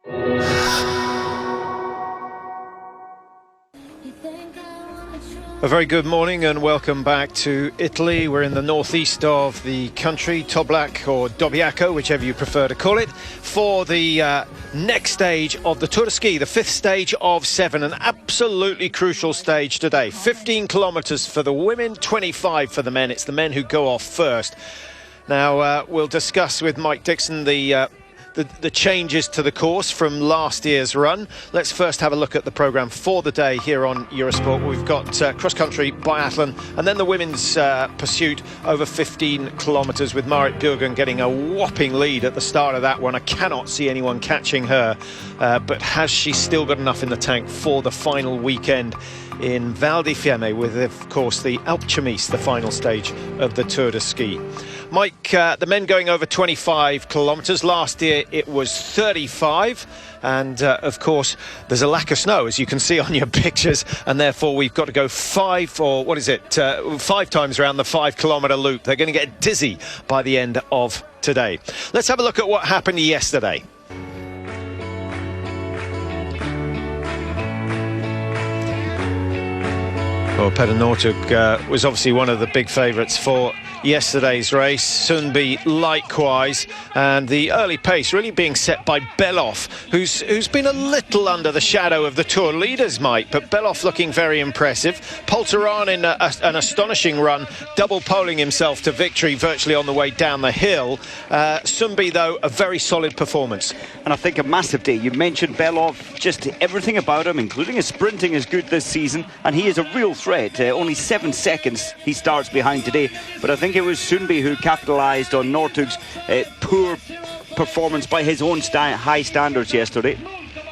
A very good morning and welcome back to Italy. We're in the northeast of the country, Toblach or Dobbiaco, whichever you prefer to call it, for the next stage of the Tour de Ski, the fifth stage of 7, an absolutely crucial stage today. 15 kilometres for the women, 25 for the men. It's the men who go off first. Now, we'll discuss with Mike Dixon the changes to the course from last year's run. Let's first have a look at the programme for the day here on Eurosport. We've got cross-country biathlon and then the women's pursuit over 15 kilometres with Marit Bjørgen getting a whopping lead at the start of that one. I cannot see anyone catching her, but has she still got enough in the tank for the final weekend in Val di Fiemme with, of course, the Alpecin, the final stage of the Tour de Ski. Mike, the men going over 25 kilometres. Last year it was 35 and of course there's a lack of snow, as you can see on your pictures, and therefore we've got to go 5 times around the 5 kilometre loop. They're going to get dizzy by the end of today. Let's have a look at what happened yesterday. Well, Petter Northug was obviously one of the big favourites for yesterday's race. Sundby likewise, and the early pace really being set by Belov, who's been a little under the shadow of the Tour leaders, Mike, but Belov looking very impressive. Polteranen an astonishing run, double poling himself to victory virtually on the way down the hill. Sundby, though, a very solid performance. And I think a massive day. You mentioned Belov, just everything about him, including his sprinting, is good this season, and he is a real threat. Only 7 seconds he starts behind today, but I think it was Sundby who capitalised on Northug's poor performance by his own high standards yesterday.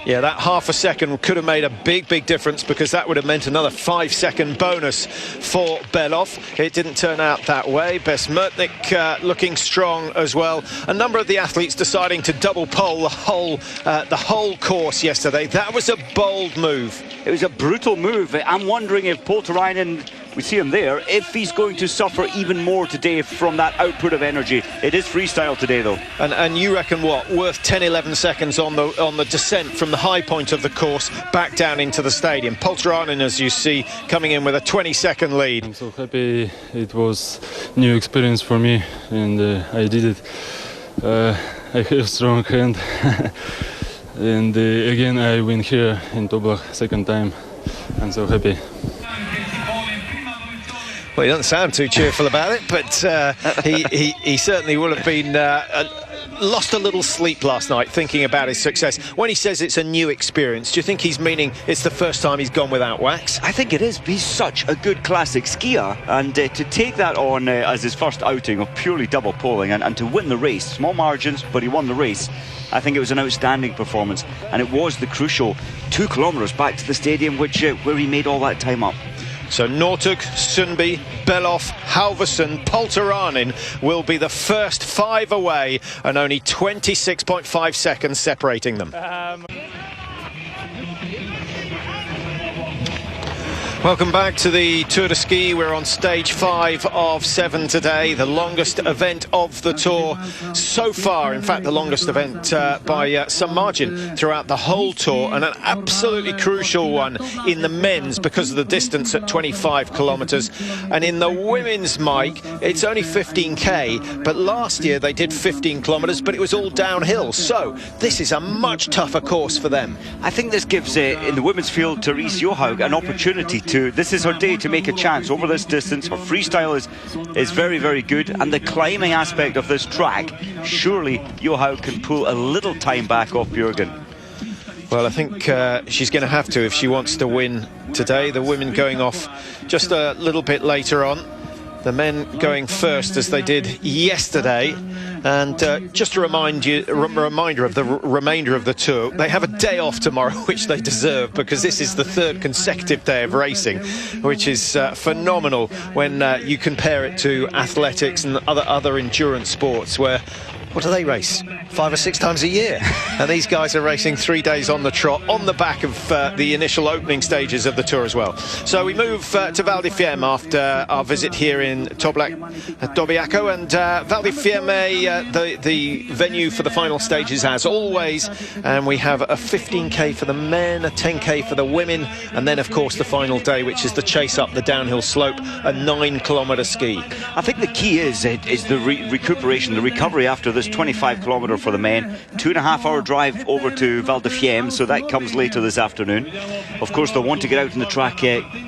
Yeah, that half a second could have made a big difference, because that would have meant another 5-second bonus for Belov. It didn't turn out that way. Besmertnik looking strong as well. A number of the athletes deciding to double pole the whole course yesterday. That was a bold move. It was a brutal move. I'm wondering if Polteranen, we see him there, if he's going to suffer even more today from that output of energy. It is freestyle today, though. And you reckon what? Worth 10-11 seconds on the descent from the high point of the course back down into the stadium. Polteranen, as you see, coming in with a 20-second lead. I'm so happy. It was new experience for me, and I did it. I have a strong hand. And again, I win here in Toblach, second time. I'm so happy. Well, he doesn't sound too cheerful about it, but he certainly will have been lost a little sleep last night thinking about his success. When he says it's a new experience, do you think he's meaning it's the first time he's gone without wax? I think it is. He's such a good classic skier, and to take that on as his first outing of purely double poling and to win the race, small margins, but he won the race. I think it was an outstanding performance, and it was the crucial 2 kilometres back to the stadium, where he made all that time up. So Northug, Sundby, Belov, Halvorsen, Polteranen will be the first 5 away, and only 26.5 seconds separating them. Welcome back to the Tour de Ski. We're on stage 5 of 7 today, the longest event of the Tour so far. In fact, the longest event by some margin throughout the whole Tour, and an absolutely crucial one in the men's because of the distance at 25 kilometres. And in the women's, Mike, it's only 15k, but last year they did 15 kilometres, but it was all downhill. So this is a much tougher course for them. I think this gives, in the women's field, Therese Johaug an opportunity this is her day to make a chance over this distance. Her freestyle is very good, and the climbing aspect of this track, surely Johaug can pull a little time back off Bjørgen. Well, I think she's going to have to if she wants to win today. The women going off just a little bit later on. The men going first as they did yesterday. And just a reminder of the remainder of the Tour, they have a day off tomorrow, which they deserve, because this is the 3rd consecutive day of racing, which is phenomenal when you compare it to athletics and other endurance sports, where what do they race? 5 or 6 times a year. And these guys are racing 3 days on the trot on the back of the initial opening stages of the Tour as well. So we move to Val di Fiemme after our visit here in Toblach Dobiaco, and Val di Fiemme, the venue for the final stages as always, and we have a 15k for the men, a 10k for the women, and then of course the final day, which is the chase up the downhill slope, a 9-kilometre ski. I think the key is the recuperation, the recovery after this 25-kilometre for the men. 2.5-hour drive over to Val di Fiemme, so that comes later this afternoon. Of course, they'll want to get out on the track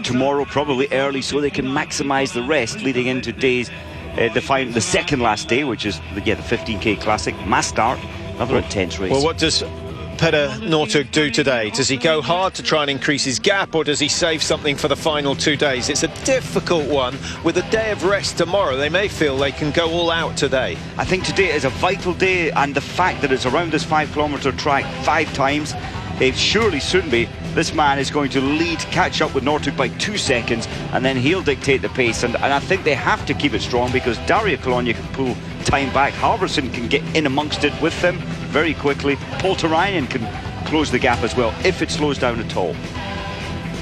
tomorrow, probably early, so they can maximise the rest leading into days, the second last day, which is the 15k classic. Mass start, another intense race. Well, what does Petter Northug do today? Does he go hard to try and increase his gap, or does he save something for the final 2 days? It's a difficult one. With a day of rest tomorrow, they may feel they can go all out today. I think today is a vital day, and the fact that it's around this 5-kilometre track 5 times, it surely shouldn't be. This man is going to lead, catch up with Northug by 2 seconds, and then he'll dictate the pace. And I think they have to keep it strong, because Dario Colonia can pull time back. Halverson can get in amongst it with them very quickly. Polterainen can close the gap as well, if it slows down at all.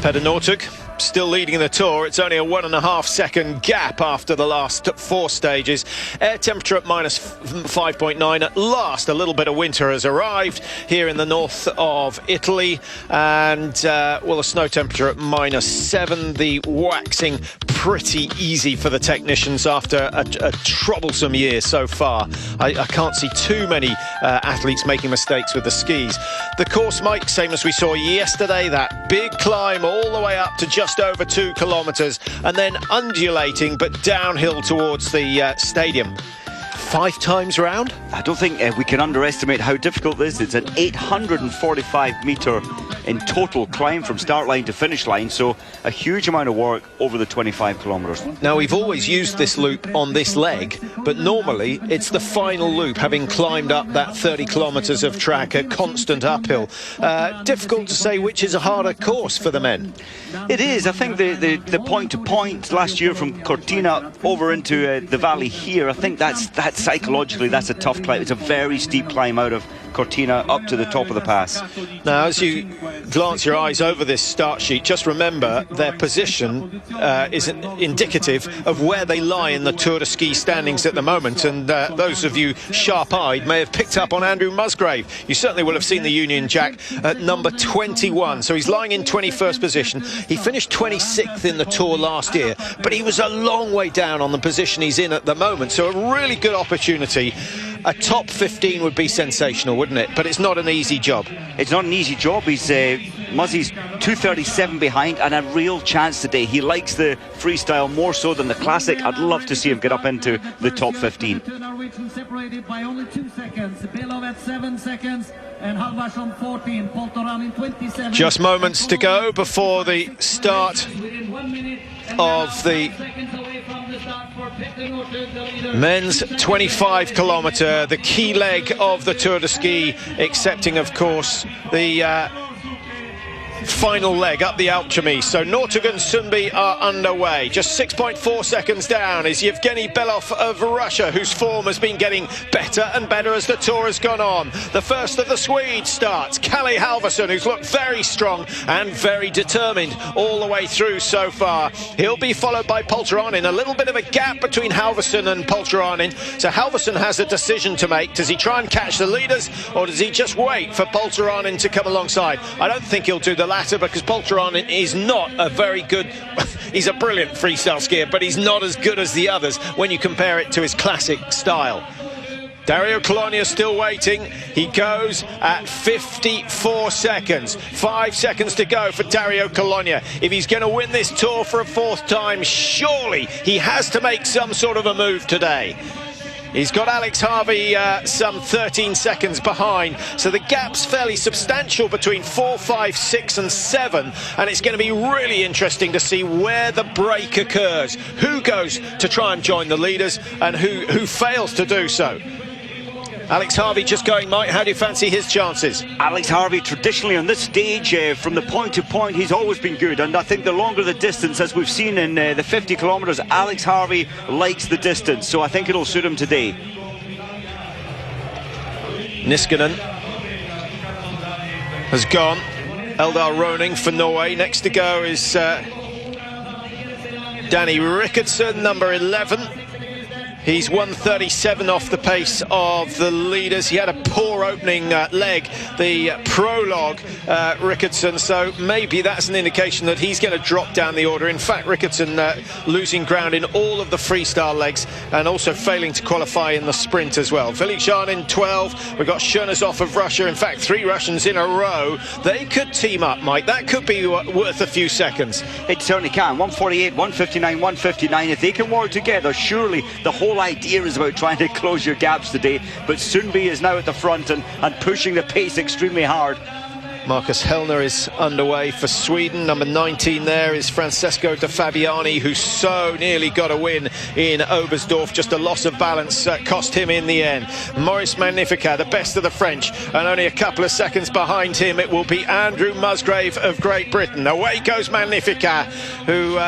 Petter Northug still leading the Tour. It's only a 1.5 second gap after the last 4 stages. Air temperature at minus 5.9. At last, a little bit of winter has arrived here in the north of Italy, and well, the snow temperature at minus 7. The waxing pretty easy for the technicians after a troublesome year so far. I can't see too many athletes making mistakes with the skis. The course, Mike, same as we saw yesterday, that big climb all the way up to just over 2 kilometres, and then undulating but downhill towards the stadium. 5 times round? I don't think we can underestimate how difficult this is. It's an 845 metre in total climb from start line to finish line, so a huge amount of work over the 25 kilometres. Now, we've always used this loop on this leg, but normally it's the final loop, having climbed up that 30 kilometres of track at constant uphill. Difficult to say which is a harder course for the men. It is. I think the point-to-point last year from Cortina over into the valley here, I think that's psychologically, that's a tough climb. It's a very steep climb out of Cortina up to the top of the pass. Now, as you glance your eyes over this start sheet, just remember their position is indicative of where they lie in the Tour de Ski standings at the moment, and those of you sharp-eyed may have picked up on Andrew Musgrave. You certainly will have seen the Union Jack at number 21, so he's lying in 21st position. He finished 26th in the Tour last year, but he was a long way down on the position he's in at the moment, so a really good opportunity. A top 15 would be sensational, wouldn't it? But it's not an easy job. It's not an easy job. Muzzy's 2:37 behind, and a real chance today. He likes the freestyle more so than the classic. I'd love to see him get up into the top 15. Separated by only 2 seconds. Belov at 7 seconds and Halvarsson 14. Polterainen 27. Just moments to go before the start of the men's 25 kilometre, the key leg of the Tour de Ski, excepting of course the final leg up the Alpe d'Huez. So Northug and Sundby are underway. Just 6.4 seconds down is Yevgeny Belov of Russia, whose form has been getting better and better as the Tour has gone on. The first of the Swedes starts, Kalle Halvarsson, who's looked very strong and very determined all the way through so far. He'll be followed by Polterainen. A little bit of a gap between Halvarsson and Polterainen, so Halvarsson has a decision to make. Does he try and catch the leaders, or does he just wait for Polterainen to come alongside? I don't think he'll do the latter, because Polterainen is not a very good he's a brilliant freestyle skier, but he's not as good as the others when you compare it to his classic style. Dario Colonia still waiting. He goes at 54 seconds. 5 seconds to go for Dario Colonia. If he's going to win this Tour for a 4th time, surely he has to make some sort of a move today. He's got Alex Harvey some 13 seconds behind, so the gap's fairly substantial between 4, 5, 6 and 7, and it's going to be really interesting to see where the break occurs, who goes to try and join the leaders and who fails to do so. Alex Harvey just going, Mike, how do you fancy his chances? Alex Harvey, traditionally on this stage, from the point to point, he's always been good, and I think the longer the distance, as we've seen in the 50 kilometres, Alex Harvey likes the distance, so I think it'll suit him today. Niskanen has gone. Eldar Roning for Norway. Next to go is Danny Rickardson, number 11. He's 1:37 off the pace of the leaders. He had a poor opening leg, the prologue, Rickardson, so maybe that's an indication that he's going to drop down the order. In fact, Rickardson losing ground in all of the freestyle legs and also failing to qualify in the sprint as well. Viljanin 12, we've got Chernozov of Russia. In fact, 3 Russians in a row. They could team up, Mike. That could be worth a few seconds. It certainly can. 148, 159, 159. If they can work together, surely the whole idea is about trying to close your gaps today. But Sundby is now at the front and pushing the pace extremely hard. Marcus Hellner is underway for Sweden. Number 19 there is Francesco De Fabiani, who so nearly got a win in Oberstdorf. Just a loss of balance cost him in the end. Maurice Magnificat, the best of the French, and only a couple of seconds behind him it will be Andrew Musgrave of Great Britain. Away goes Magnificat, who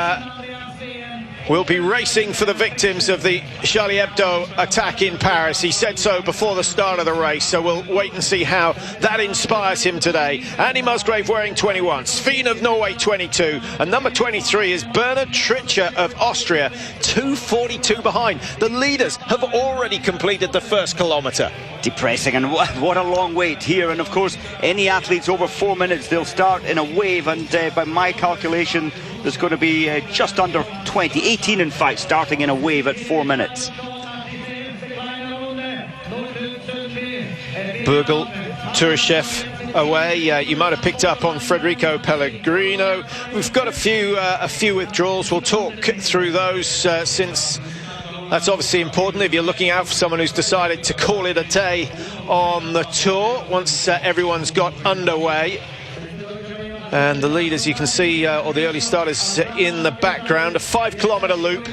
will be racing for the victims of the Charlie Hebdo attack in Paris. He said so before the start of the race, so we'll wait and see how that inspires him today. Andy Musgrave wearing 21, Sveen of Norway 22, and number 23 is Bernhard Tritscher of Austria, 2:42 behind. The leaders have already completed the first kilometre. Depressing, and what a long wait here. And of course, any athletes over 4 minutes, they'll start in a wave, and by my calculation there's going to be just under 20, 18 in fact, starting in a wave at 4 minutes. Burgel, Turchev away. You might have picked up on Federico Pellegrino. We've got a few withdrawals. We'll talk through those since that's obviously important if you're looking out for someone who's decided to call it a day on the tour once everyone's got underway. And the leaders, you can see, or the early starters in the background, a 5-kilometre loop,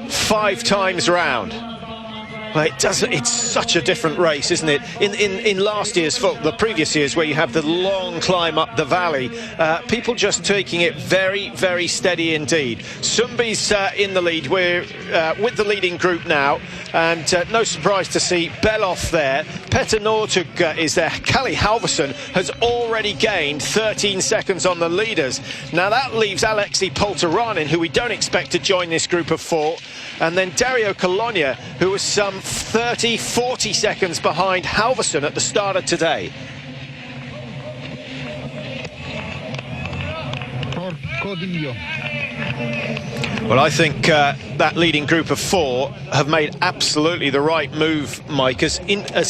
5 times round. Well, it's such a different race, isn't it? In last year's, the previous years, where you have the long climb up the valley, people just taking it very, very steady indeed. Sundby's in the lead. We're with the leading group now, and no surprise to see Belov there. Petter Northug is there. Kalle Halvorsen has already gained 13 seconds on the leaders. Now that leaves Alexei Poltaranin, who we don't expect to join this group of 4, and then Dario Colonia, who was some 30-40 seconds behind Halvorsen at the start of today. Well, I think that leading group of 4 have made absolutely the right move, Mike. As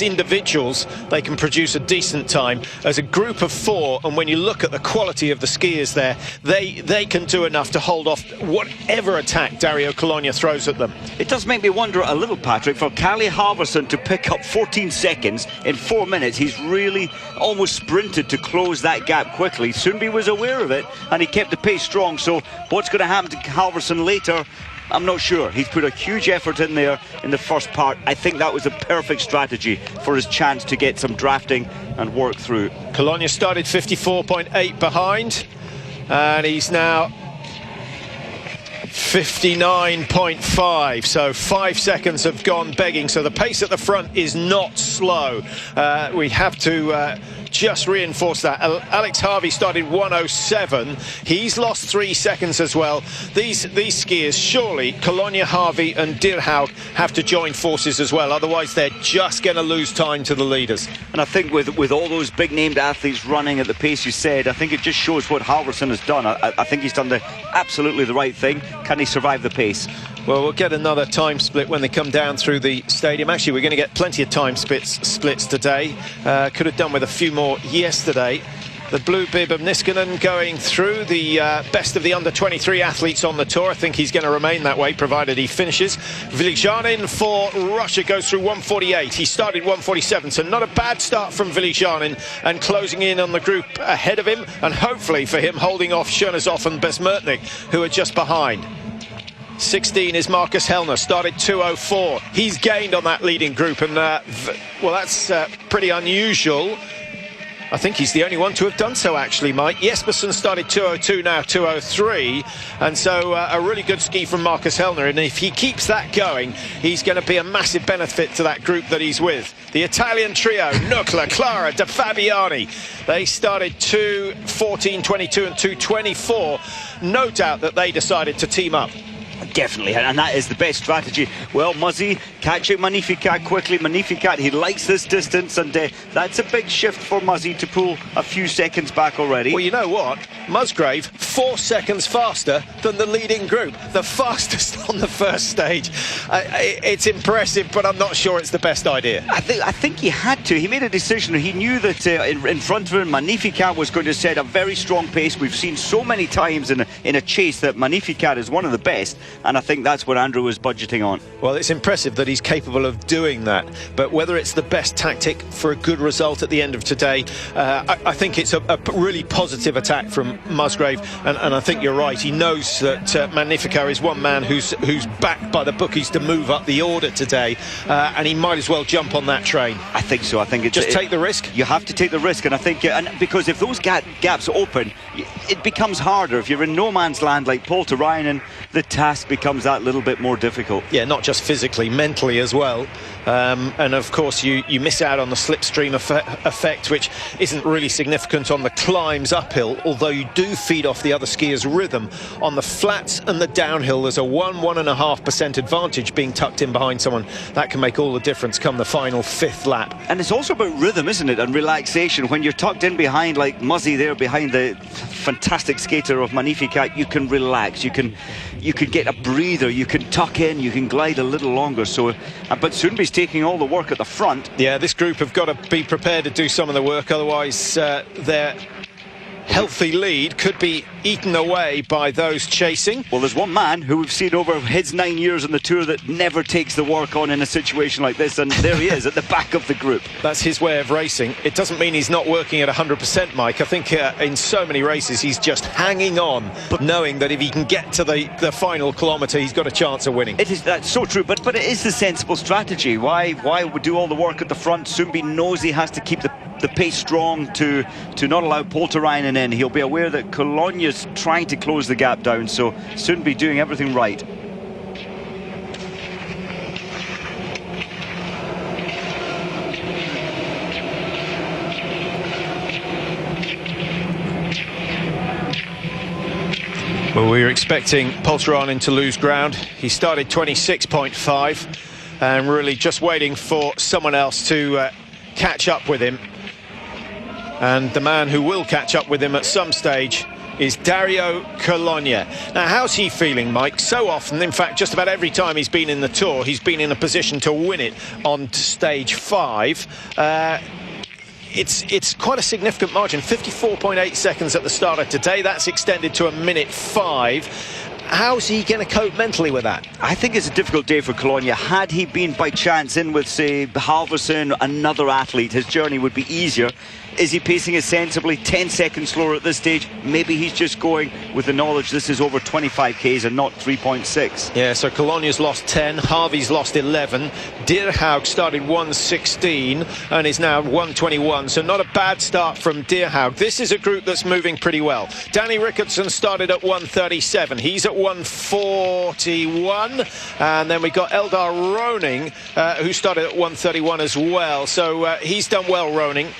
individuals, they can produce a decent time. As a group of 4, and when you look at the quality of the skiers there, they can do enough to hold off whatever attack Dario Colonia throws at them. It does make me wonder a little, Patrick, for Kalle Halvorsen to pick up 14 seconds in 4 minutes. He's really almost sprinted to close that gap quickly. Sundby was aware of it, and he kept the pace strong. So what's going to happen to Halvorsen later, I'm not sure. He's put a huge effort in there in the first part. I think that was a perfect strategy for his chance to get some drafting and work through. Colonia started 54.8 behind, and he's now 59.5, so 5 seconds have gone begging. So the pace at the front is not slow. We have to just reinforce that. Alex Harvey started 1:07. He's lost 3 seconds as well. These skiers, surely Colonia, Harvey and Dirhaug have to join forces as well. Otherwise, they're just going to lose time to the leaders. And I think with all those big named athletes running at the pace you said, I think it just shows what Halvorsen has done. I think he's done absolutely the right thing. Can he survive the pace? Well, we'll get another time split when they come down through the stadium. Actually, we're going to get plenty of time splits today. Could have done with a few more yesterday. The blue bib of Niskanen going through the best of the under-23 athletes on the tour. I think he's going to remain that way, provided he finishes. Viljanin for Russia goes through 1:48. He started 1:47, so not a bad start from Viljanin, and closing in on the group ahead of him, and hopefully for him holding off Chernozov and Besmertnik, who are just behind. 16 is Marcus Hellner, started 2:04. He's gained on that leading group, and well, that's pretty unusual. I think he's the only one to have done so, actually, Mike. Jespersen started 2:02, now 2:03, and so a really good ski from Marcus Hellner, and if he keeps that going, he's going to be a massive benefit to that group that he's with. The Italian trio, Nukla, Clara, De Fabiani, they started 2:14.22 and 2:24. No doubt that they decided to team up. Definitely, and that is the best strategy. Well, Muzzy catching Magnificat quickly. Magnificat, he likes this distance, and that's a big shift for Muzzy to pull a few seconds back already. Well, you know what? Musgrave, 4 seconds faster than the leading group. The fastest on the first stage. It's impressive, but I'm not sure it's the best idea. I think he had to. He made a decision. He knew that in front of him, Magnificat was going to set a very strong pace. We've seen so many times in a chase that Magnificat is one of the best, and I think that's what Andrew was budgeting on. Well, it's impressive that he's capable of doing that, but whether it's the best tactic for a good result at the end of today, I think it's a really positive attack from Musgrave, and I think you're right. He knows that Magnificat is one man who's backed by the bookies to move up the order today, and he might as well jump on that train. I think so. I think it's just take the risk. You have to take the risk, and I think because if those gaps open, it becomes harder. If you're in no man's land like Paul Turainen, the task becomes that little bit more difficult. Yeah, not just physically, mentally as well. And of course you miss out on the slipstream effect, which isn't really significant on the climbs uphill, although you do feed off the other skiers' rhythm. On the flats and the downhill, there's a 1.5% advantage being tucked in behind someone. That can make all the difference come the final 5th lap. And it's also about rhythm, isn't it, and relaxation. When you're tucked in behind, like Muzzy there behind the fantastic skater of Magnificat, you can relax, you can get a breather, you can tuck in, you can glide a little longer. So, but Sundby's taking all the work at the front. Yeah, this group have got to be prepared to do some of the work, otherwise their healthy lead could be eaten away by those chasing. Well, there's one man who we've seen over his 9 years on the tour that never takes the work on in a situation like this, and there he is at the back of the group. That's his way of racing. It doesn't mean he's not working at 100%, Mike. I think in so many races he's just hanging on, but knowing that if he can get to the final kilometre, he's got a chance of winning. That's so true, but it is the sensible strategy. Why do all the work at the front? Sundby knows he has to keep the pace strong to not allow Paul Turainen in. He'll be aware that Cologna's trying to close the gap down, so Sundby doing everything right. Well, we were expecting Paul Turainen to lose ground. He started 26.5 and really just waiting for someone else to catch up with him. And the man who will catch up with him at some stage is Dario Cologna. Now, how's he feeling, Mike? So often, in fact, just about every time he's been in the Tour, he's been in a position to win it on stage 5. It's quite a significant margin, 54.8 seconds at the start of today. That's extended to 1:05. How's he going to cope mentally with that? I think it's a difficult day for Cologna. Had he been by chance in with, say, Halvorsen, another athlete, his journey would be easier. Is he pacing it sensibly? 10 seconds slower at this stage. Maybe he's just going with the knowledge this is over 25 Ks and not 3.6. Yeah, so Cologna's lost 10, Harvey's lost 11. Deerhaug started 1:16 and is now 1:21, so not a bad start from Deerhaug. This is a group that's moving pretty well. Danny Rickardson started at 1:37. He's at 1:41, and then we got Eldar Roning, who started at 1:31 as well. So he's done well, Roning.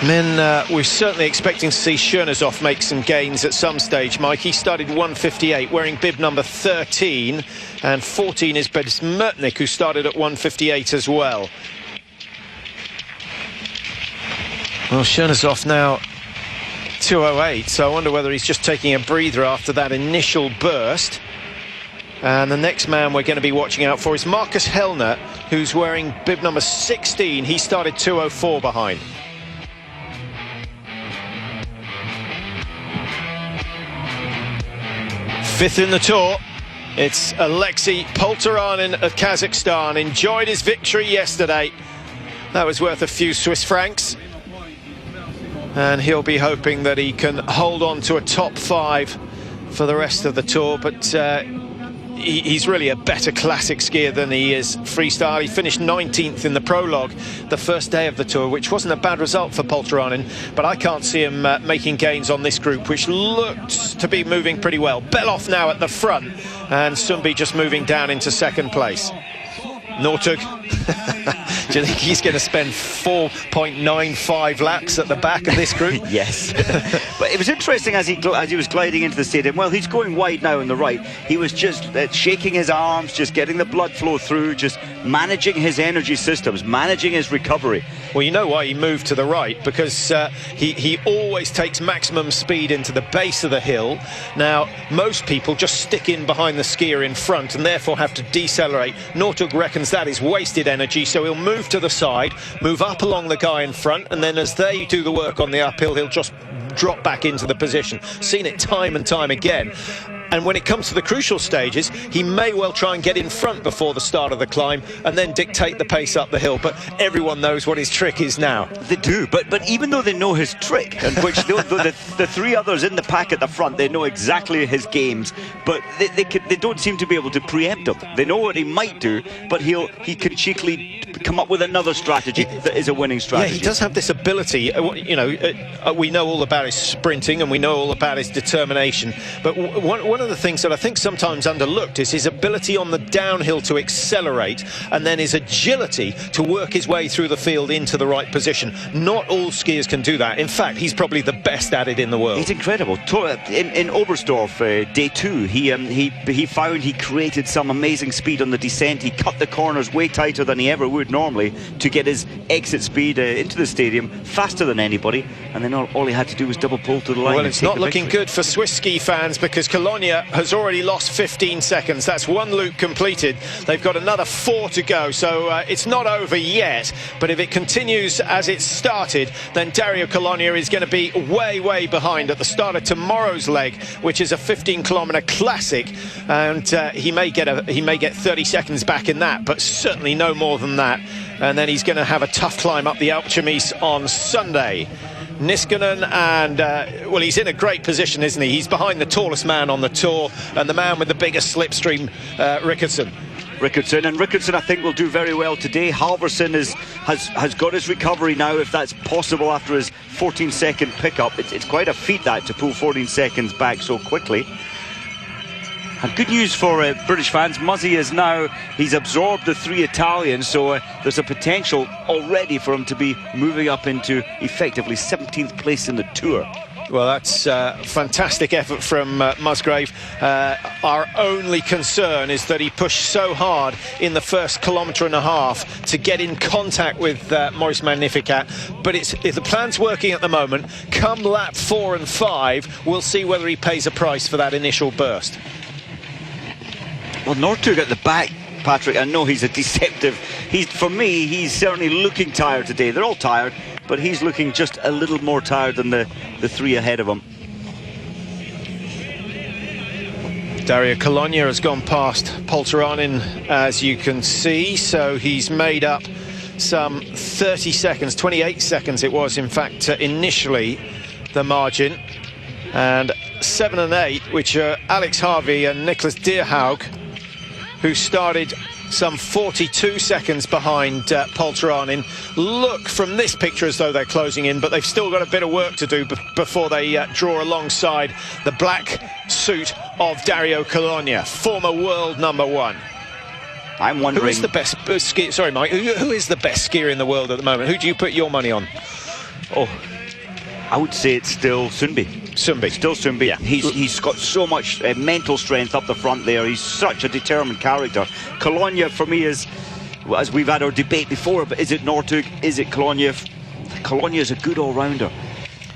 And then we're certainly expecting to see Chernozoff make some gains at some stage, Mike. He started 1:58, wearing bib number 13, and 14 is Besmertnik, who started at 1:58 as well. Well, Chernozoff now 2:08, so I wonder whether he's just taking a breather after that initial burst. And the next man we're going to be watching out for is Marcus Hellner, who's wearing bib number 16. He started 2:04 behind. Fifth in the Tour, it's Alexei Poltaranen of Kazakhstan. Enjoyed his victory yesterday. That was worth a few Swiss francs. And he'll be hoping that he can hold on to a top 5 for the rest of the Tour. But he's really a better classic skier than he is freestyle. He finished 19th in the prologue the first day of the tour, which wasn't a bad result for Polteranen, but I can't see him making gains on this group, which looked to be moving pretty well. Beloff now at the front, and Sundby just moving down into second place. Northug, do you think he's going to spend 4.95 laps at the back of this group? Yes. But it was interesting as he was gliding into the stadium. Well, he's going wide now on the right. He was just shaking his arms, just getting the blood flow through, just managing his energy systems, managing his recovery. Well, you know why he moved to the right, because he always takes maximum speed into the base of the hill. Now, most people just stick in behind the skier in front and therefore have to decelerate. Northug reckons that is wasted energy, so he'll move to the side, move up along the guy in front, and then as they do the work on the uphill, he'll just drop back into the position. Seen it time and time again. And when it comes to the crucial stages, he may well try and get in front before the start of the climb and then dictate the pace up the hill. But everyone knows what his trick is now. They do, but even though they know his trick, and which the three others in the pack at the front, they know exactly his games, but they don't seem to be able to preempt him. They know what he might do, but he can cheekily come up with another strategy that is a winning strategy. Yeah, he does have this ability. You know, we know all about his sprinting and we know all about his determination, but one of the things that I think sometimes underlooked is his ability on the downhill to accelerate, and then his agility to work his way through the field into the right position. Not all skiers can do that. In fact, he's probably the best at it in the world. He's incredible. In Oberstdorf, day 2, he found he created some amazing speed on the descent. He cut the corners way tighter than he ever would normally to get his exit speed into the stadium faster than anybody, and then all he had to do was double pull to the line. Well, it's not looking good for Swiss ski fans, because Cologne has already lost 15 seconds. That's one loop completed. They've got another 4 to go, so it's not over yet. But if it continues as it started, then Dario Cologne is going to be way behind at the start of tomorrow's leg, which is a 15-kilometre classic, and he may get 30 seconds back in that, but certainly no more than that. And then he's going to have a tough climb up the Alpe d'Huez on Sunday. Niskanen, and well, he's in a great position, isn't he? He's behind the tallest man on the tour and the man with the biggest slipstream, Rickardson. Rickardson, I think, will do very well today. Halvorsen has got his recovery now, if that's possible, after his 14-second pickup. It's quite a feat, that, to pull 14 seconds back so quickly. And good news for British fans, Muzzy he's absorbed the 3 Italians, so there's a potential already for him to be moving up into effectively 17th place in the tour. Well, that's a fantastic effort from Musgrave. Our only concern is that he pushed so hard in the first 1.5 kilometres to get in contact with Maurice Magnificat. But if the plan's working at the moment, come lap 4 and 5, we'll see whether he pays a price for that initial burst. Well, Northug at the back, Patrick, I know he's a deceptive. For me, he's certainly looking tired today. They're all tired, but he's looking just a little more tired than the 3 ahead of him. Dario Cologne has gone past Polteranen, as you can see, so he's made up some 30 seconds, 28 seconds it was, in fact, initially, the margin. And 7 and 8, which are Alex Harvey and Nicholas Dierhaug, who started some 42 seconds behind Polteranen. Look from this picture as though they're closing in, but they've still got a bit of work to do before they draw alongside the black suit of Dario Cologne, former world #1. I'm wondering, who is the best skier? Sorry, Mike. Who is the best skier in the world at the moment? Who do you put your money on? Oh, I would say it's still Sundby. Still Sundby. Yeah. He's got so much mental strength up the front there. He's such a determined character. Cologne, for me, is, as we've had our debate before, but is it Northug? Is it Cologne? Cologne is a good all-rounder.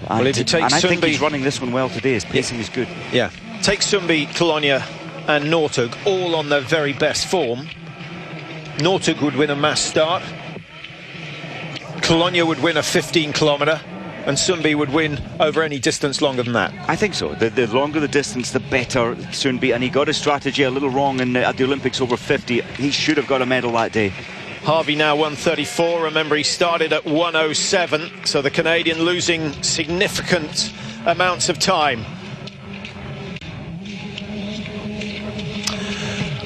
Well, if you take I think Sundby, he's running this one well today. His pacing is good. Yeah. Take Sundby, Cologne and Northug all on their very best form. Northug would win a mass start. Cologne would win a 15-kilometre. And Sundby would win over any distance longer than that. I think so. The longer the distance, the better Sundby. And he got his strategy a little wrong at the Olympics over 50. He should have got a medal that day. Harvey now 134. Remember, he started at 107. So the Canadian losing significant amounts of time.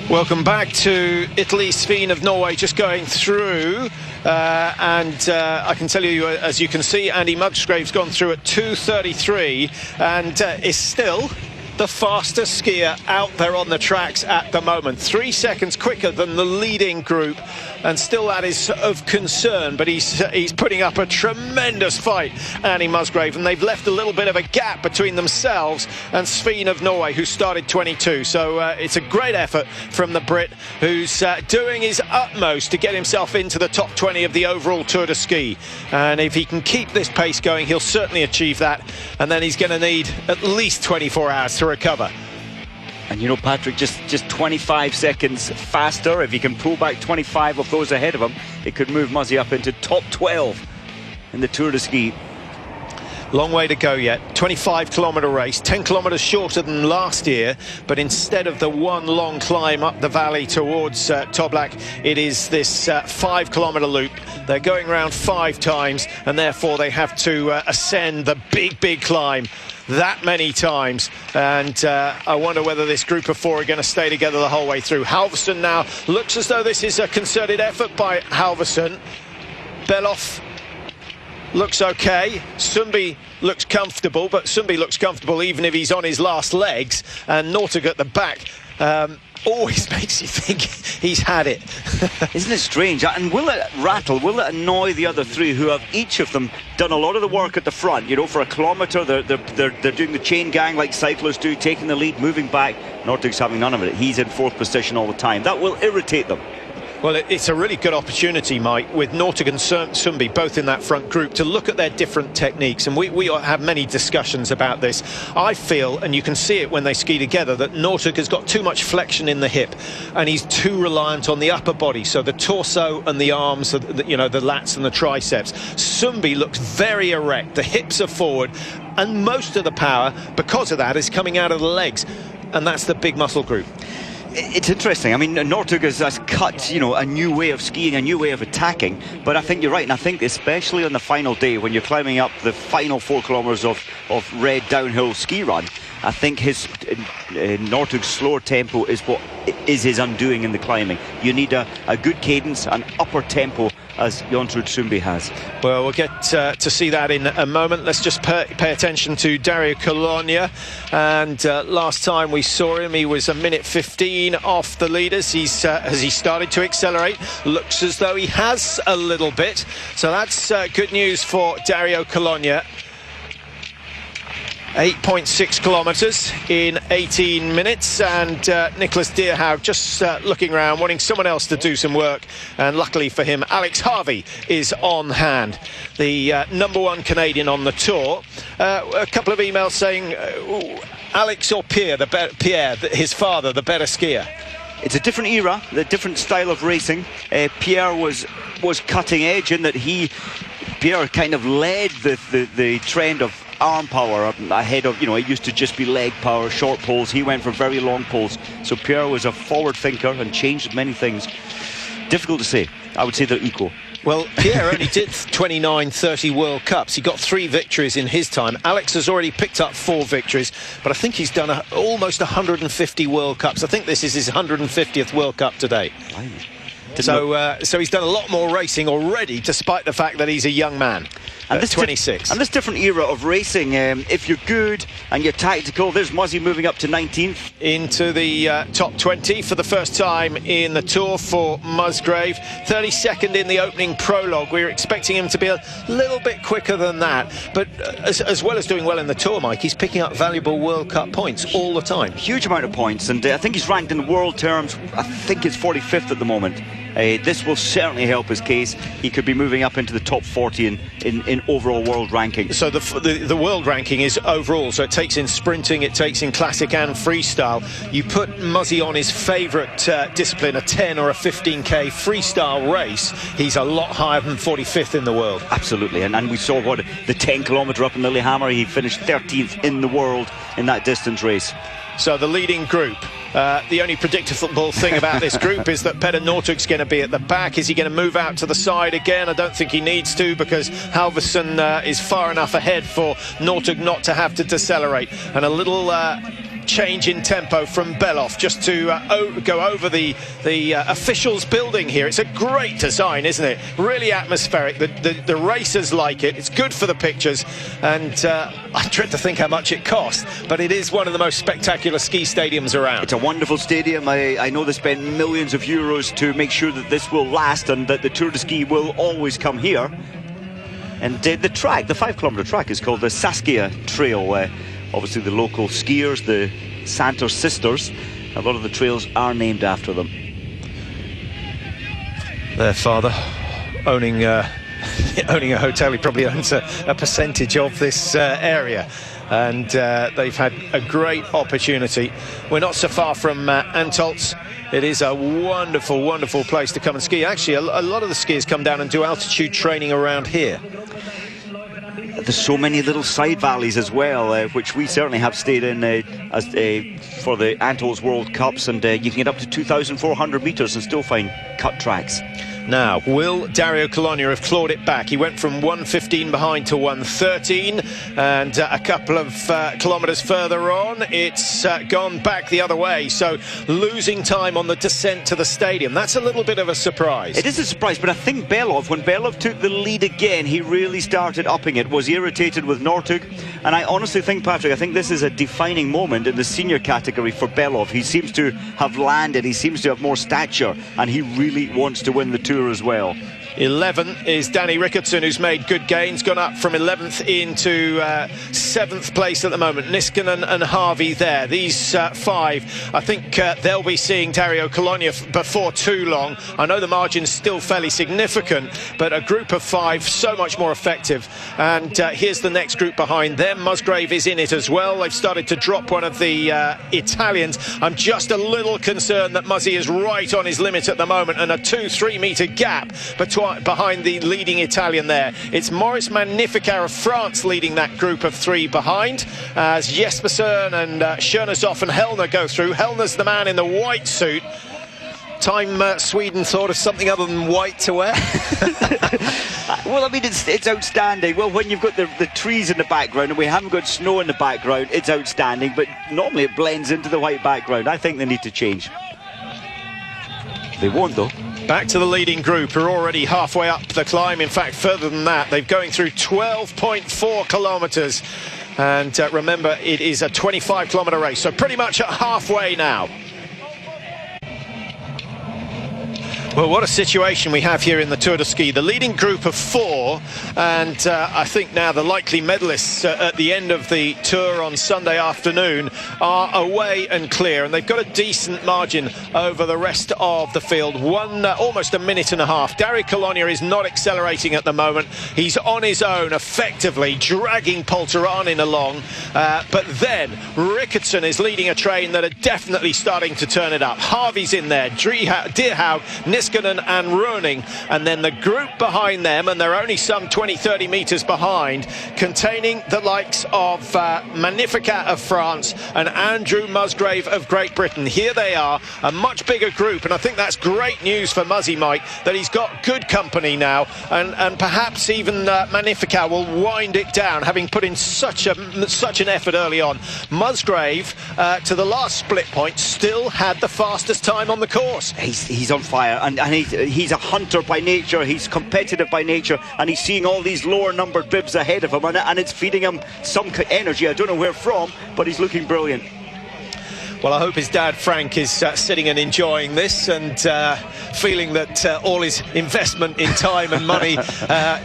Welcome back to Italy. Svein of Norway just going through, and I can tell you, as you can see, Andy Musgrave's gone through at 2:33 and is still the fastest skier out there on the tracks at the moment. 3 seconds quicker than the leading group, and still that is of concern, but he's putting up a tremendous fight, Andy Musgrave, and they've left a little bit of a gap between themselves and Svein of Norway, who started 22. So it's a great effort from the Brit, who's doing his utmost to get himself into the top 20 of the overall Tour de Ski, and if he can keep this pace going, he'll certainly achieve that, and then he's going to need at least 24 hours to recover. And you know, Patrick, just 25 seconds faster. If he can pull back 25 of those ahead of him, it could move Muzzy up into top 12 in the Tour de Ski. Long way to go yet. 25-kilometre race, 10 kilometres shorter than last year, but instead of the one long climb up the valley towards Toblach, it is this 5-kilometre loop. They're going around 5 times, and therefore they have to ascend the big climb that many times, and I wonder whether this group of 4 are going to stay together the whole way through. Halvorsen now looks as though this is a concerted effort by Halvorsen. Beloff looks okay. Sundby looks comfortable, but Sundby looks comfortable even if he's on his last legs, and Northug at the back always makes you think he's had it. Isn't it strange? And will it rattle, will it annoy the other 3 who have each of them done a lot of the work at the front? You know, for a kilometre they're doing the chain gang like cyclists do, taking the lead, moving back. Northug's having none of it. He's in 4th position all the time. That will irritate them. Well, it's a really good opportunity, Mike, with Northug and Sundby both in that front group, to look at their different techniques, and we have many discussions about this. I feel, and you can see it when they ski together, that Northug has got too much flexion in the hip, and he's too reliant on the upper body, so the torso and the arms, you know, the lats and the triceps. Sundby looks very erect, the hips are forward, and most of the power, because of that, is coming out of the legs, and that's the big muscle group. It's interesting. I mean, Northug has cut, you know, a new way of skiing, a new way of attacking. But I think you're right, and I think especially on the final day, when you're climbing up the final 4 kilometres of red downhill ski run, I think his Northug's slower tempo is what is his undoing in the climbing. You need a good cadence, an upper tempo, as Jon-Trude Sundby has. Well, we'll get to see that in a moment. Let's just pay attention to Dario Cologna. And last time we saw him, he was a minute 15 off the leaders. Has he started to accelerate? Looks as though he has a little bit. So that's good news for Dario Cologna. 8.6 kilometres in 18 minutes, and Nicholas Deerhout just looking around, wanting someone else to do some work, and luckily for him, Alex Harvey is on hand, the #1 Canadian on the Tour. A couple of emails saying Alex or Pierre, his father, the better skier. It's a different era, a different style of racing. Pierre was cutting edge in that Pierre kind of led the trend of arm power ahead of, you know, it used to just be leg power, short poles. He went for very long poles. So Pierre was a forward thinker and changed many things. Difficult to say. I would say they're equal. Well, Pierre only did 29, 30 World Cups. He got 3 victories in his time. Alex has already picked up 4 victories, but I think he's done almost 150 World Cups. I think this is his 150th World Cup today. So he's done a lot more racing already, despite the fact that he's a young man. And this 26. And this different era of racing, if you're good and you're tactical, there's Muzzy moving up to 19th. Into the top 20 for the first time in the Tour for Musgrave. 32nd in the opening prologue. We were expecting him to be a little bit quicker than that. But as well as doing well in the Tour, Mike, he's picking up valuable World Cup points all the time. Huge amount of points, and I think he's ranked in world terms, I think it's 45th at the moment. This will certainly help his case. He could be moving up into the top 40 in overall world ranking. So the world ranking is overall, so it takes in sprinting, it takes in classic and freestyle. You put Muzzy on his favourite discipline, a 10 or a 15k freestyle race, he's a lot higher than 45th in the world. Absolutely, and we saw the 10 kilometre up in Lillehammer. He finished 13th in the world in that distance race. So the leading group, the only predictable thing about this group is that Petter Northug's going to be at the back. Is he going to move out to the side again? I don't think he needs to, because Halvorsen is far enough ahead for Northug not to have to decelerate. And a little change in tempo from Belov just to go over the officials building here. It's a great design, isn't it? Really atmospheric. The racers like it. It's good for the pictures, and I dread to think how much it costs, but it is one of the most spectacular ski stadiums around. It's a wonderful stadium. I know they spent millions of euros to make sure that this will last and that the Tour de Ski will always come here. And the track, the 5 kilometre track, is called the Saskia Trail. Obviously the local skiers, the Santos sisters, a lot of the trails are named after them. Their father owning a hotel, he probably owns a percentage of this area, and they've had a great opportunity. We're not so far from Antolz. It is a wonderful, wonderful place to come and ski. Actually, a lot of the skiers come down and do altitude training around here. There's so many little side valleys as well, which we certainly have stayed in for the Antolz World Cups, and you can get up to 2,400 metres and still find cut tracks. Now, will Dario Colonia have clawed it back? He went from 1:15 behind to 1:13, and a couple of kilometres further on, it's gone back the other way. So losing time on the descent to the stadium. That's a little bit of a surprise. It is a surprise, but I think when Belov took the lead again, he really started upping it, was irritated with Northug, and I honestly think, Patrick, I think this is a defining moment in the senior category for Belov. He seems to have landed, he seems to have more stature, and he really wants to win the Tour as well. 11 is Danny Rickardson, who's made good gains, gone up from 11th into 7th place at the moment. Niskanen and Harvey there. These 5, I think they'll be seeing Dario Colonia before too long. I know the margin's still fairly significant, but a group of 5 so much more effective. And here's the next group behind them. Musgrave is in it as well. They've started to drop one of the Italians. I'm just a little concerned that Muzzy is right on his limit at the moment, and a 2-3 metre gap behind the leading Italian there. It's Maurice Magnificat of France leading that group of 3 behind, as Jespersen and Schoenershoff and Hellner go through. Hellner's the man in the white suit. Time Sweden thought of something other than white to wear. Well, I mean, it's outstanding. Well, when you've got the trees in the background and we haven't got snow in the background, it's outstanding, but normally it blends into the white background. I think they need to change. They won't, though. Back to the leading group, who are already halfway up the climb. In fact, further than that. They're going through 12.4 kilometres. And remember, it is a 25-kilometre race, so pretty much at halfway now. Well, what a situation we have here in the Tour de Ski. The leading group of 4, and I think now the likely medalists at the end of the Tour on Sunday afternoon are away and clear, and they've got a decent margin over the rest of the field. Almost a minute and a half. Dario Colonia is not accelerating at the moment. He's on his own, effectively dragging Polteranin along, but then Rickardson is leading a train that are definitely starting to turn it up. Harvey's in there, Deerhout, Niskanen and Roning, and then the group behind them, and they're only some 20-30 metres behind, containing the likes of Magnificat of France and Andrew Musgrave of Great Britain. Here they are, a much bigger group, and I think that's great news for Muzzy, Mike, that he's got good company now, and perhaps even Magnificat will wind it down, having put in such an effort early on. Musgrave, to the last split point, still had the fastest time on the course. He's on fire, and he's a hunter by nature, he's competitive by nature, and he's seeing all these lower numbered bibs ahead of him, and it's feeding him some energy. I don't know where from, but he's looking brilliant. Well, I hope his dad Frank is sitting and enjoying this, and feeling that all his investment in time and money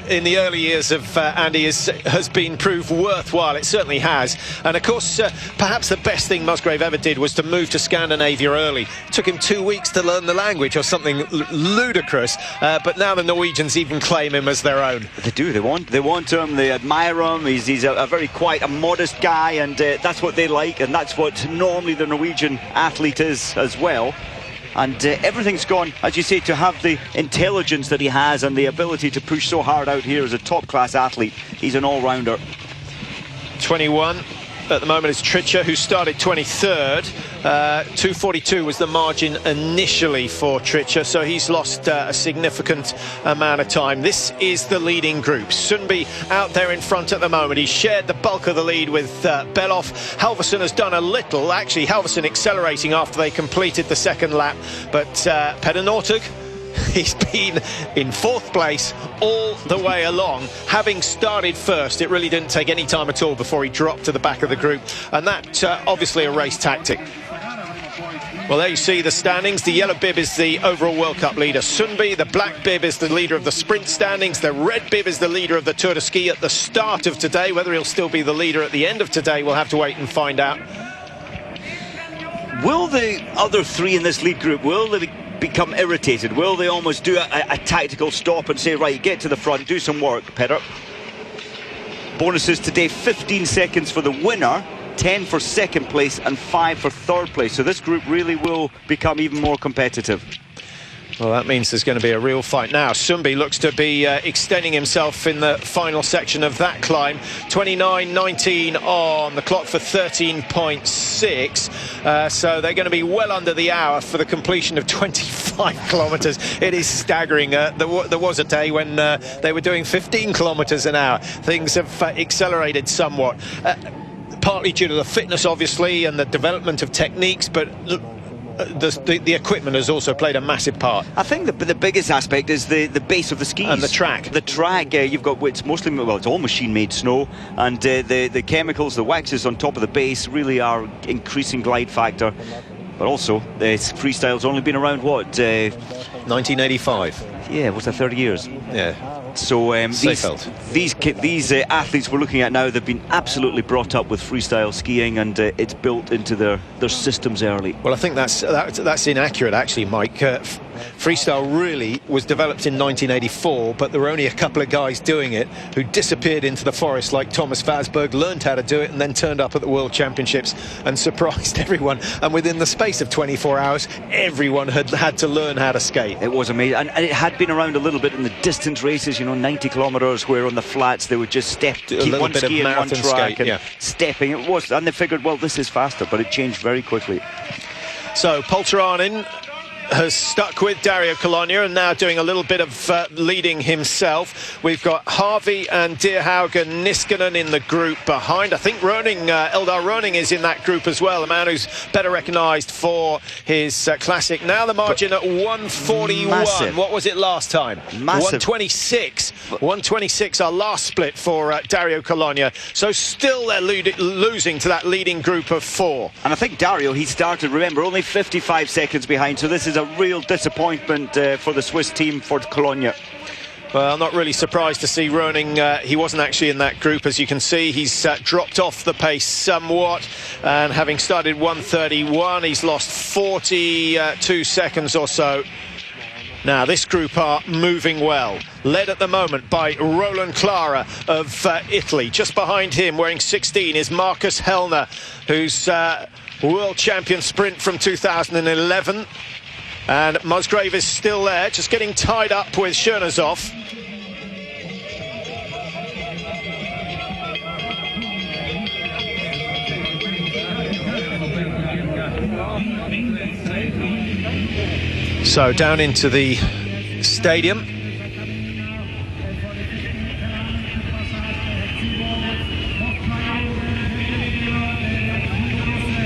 in the early years of Andy has been proved worthwhile. It certainly has. And of course, perhaps the best thing Musgrave ever did was to move to Scandinavia early. It took him 2 weeks to learn the language, or something ludicrous, but now the Norwegians even claim him as their own. They do. They want him, they admire him. He's a very quiet, a modest guy, and that's what they like, and that's what normally the Norwegian athlete is as well. And everything's gone, as you say, to have the intelligence that he has and the ability to push so hard out here as a top-class athlete. He's an all-rounder. 21 at the moment is Tritcher, who started 23rd. 2:42 was the margin initially for Tritcher, so he's lost a significant amount of time. This is the leading group. Sundby out there in front at the moment. He's shared the bulk of the lead with Belov. Halvorsen has done a little. Actually, Halvorsen accelerating after they completed the second lap, but Petter Northug, he's been in 4th place all the way along, having started first. It really didn't take any time at all before he dropped to the back of the group, and that's obviously a race tactic. Well, there you see the standings. The yellow bib is the overall World Cup leader, Sundby. The black bib is the leader of the sprint standings. The red bib is the leader of the Tour de Ski at the start of today. Whether he'll still be the leader at the end of today, we'll have to wait and find out. Will the other 3 in this lead group, will they become irritated? Will they almost do a tactical stop and say, right, get to the front, do some work, Petter? Bonuses today, 15 seconds for the winner, 10 for 2nd place and 5 for 3rd place. So this group really will become even more competitive. Well, that means there's going to be a real fight now. Sundby looks to be extending himself in the final section of that climb. 29.19 on the clock for 13.6. So they're going to be well under the hour for the completion of 25 kilometres. It is staggering. There was a day when they were doing 15 kilometres an hour. Things have accelerated somewhat. Partly due to the fitness, obviously, and the development of techniques, but the equipment has also played a massive part. I think the biggest aspect is the base of the skis and the track. The track, you've got, it's mostly, well, it's all machine-made snow, and the chemicals, the waxes on top of the base really are increasing glide factor. But also, freestyle's only been around what? 1985. Yeah, what's that? 30 years. Yeah. So these athletes we're looking at now, they've been absolutely brought up with freestyle skiing, and it's built into their systems early. Well, I think that's inaccurate, actually, Mike. Freestyle really was developed in 1984, but there were only a couple of guys doing it who disappeared into the forest, like Thomas Vasberg, learned how to do it, and then turned up at the World Championships and surprised everyone. And within the space of 24 hours, everyone had to learn how to skate. It was amazing, and it had been around a little bit in the distance races, you know, 90 kilometres, where on the flats they would just keep one ski on one track and stepping. It was, and they figured, well, this is faster, but it changed very quickly. So Polteranen has stuck with Dario Colonia and now doing a little bit of leading himself. We've got Harvey and Deerhaugen Niskanen in the group behind. I think Eldar Roning is in that group as well, a man who's better recognised for his classic. Now the margin at 141. Massive. What was it last time? Massive. 126. 126, our last split for Dario Colonia. So still they're losing to that leading group of 4. And I think Dario, he started, remember, only 55 seconds behind, so this is a real disappointment for the Swiss team, for Colonia. Well, I'm not really surprised to see Roning. He wasn't actually in that group. As you can see, he's dropped off the pace somewhat, and having started 131, he's lost 42 seconds or so. Now, this group are moving well, led at the moment by Roland Clara of Italy. Just behind him, wearing 16, is Marcus Hellner, who's world champion sprint from 2011. And Musgrave is still there, just getting tied up with Chernozov. So down into the stadium.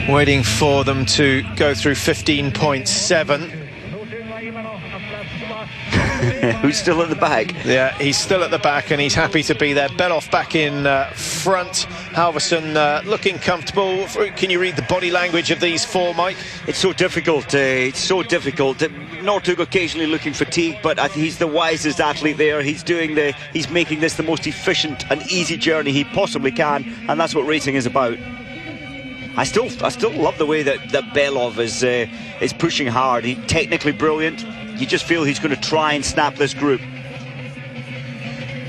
Waiting for them to go through 15.7. Who's still at the back? Yeah, he's still at the back, and he's happy to be there. Belov back in front. Halvorsen looking comfortable. Can you read the body language of these 4, Mike? It's so difficult. It's so difficult. Northug occasionally looking fatigued, but he's the wisest athlete there. He's making this the most efficient and easy journey he possibly can, and that's what racing is about. I still love the way that Belov is pushing hard. He's technically brilliant. You just feel he's going to try and snap this group.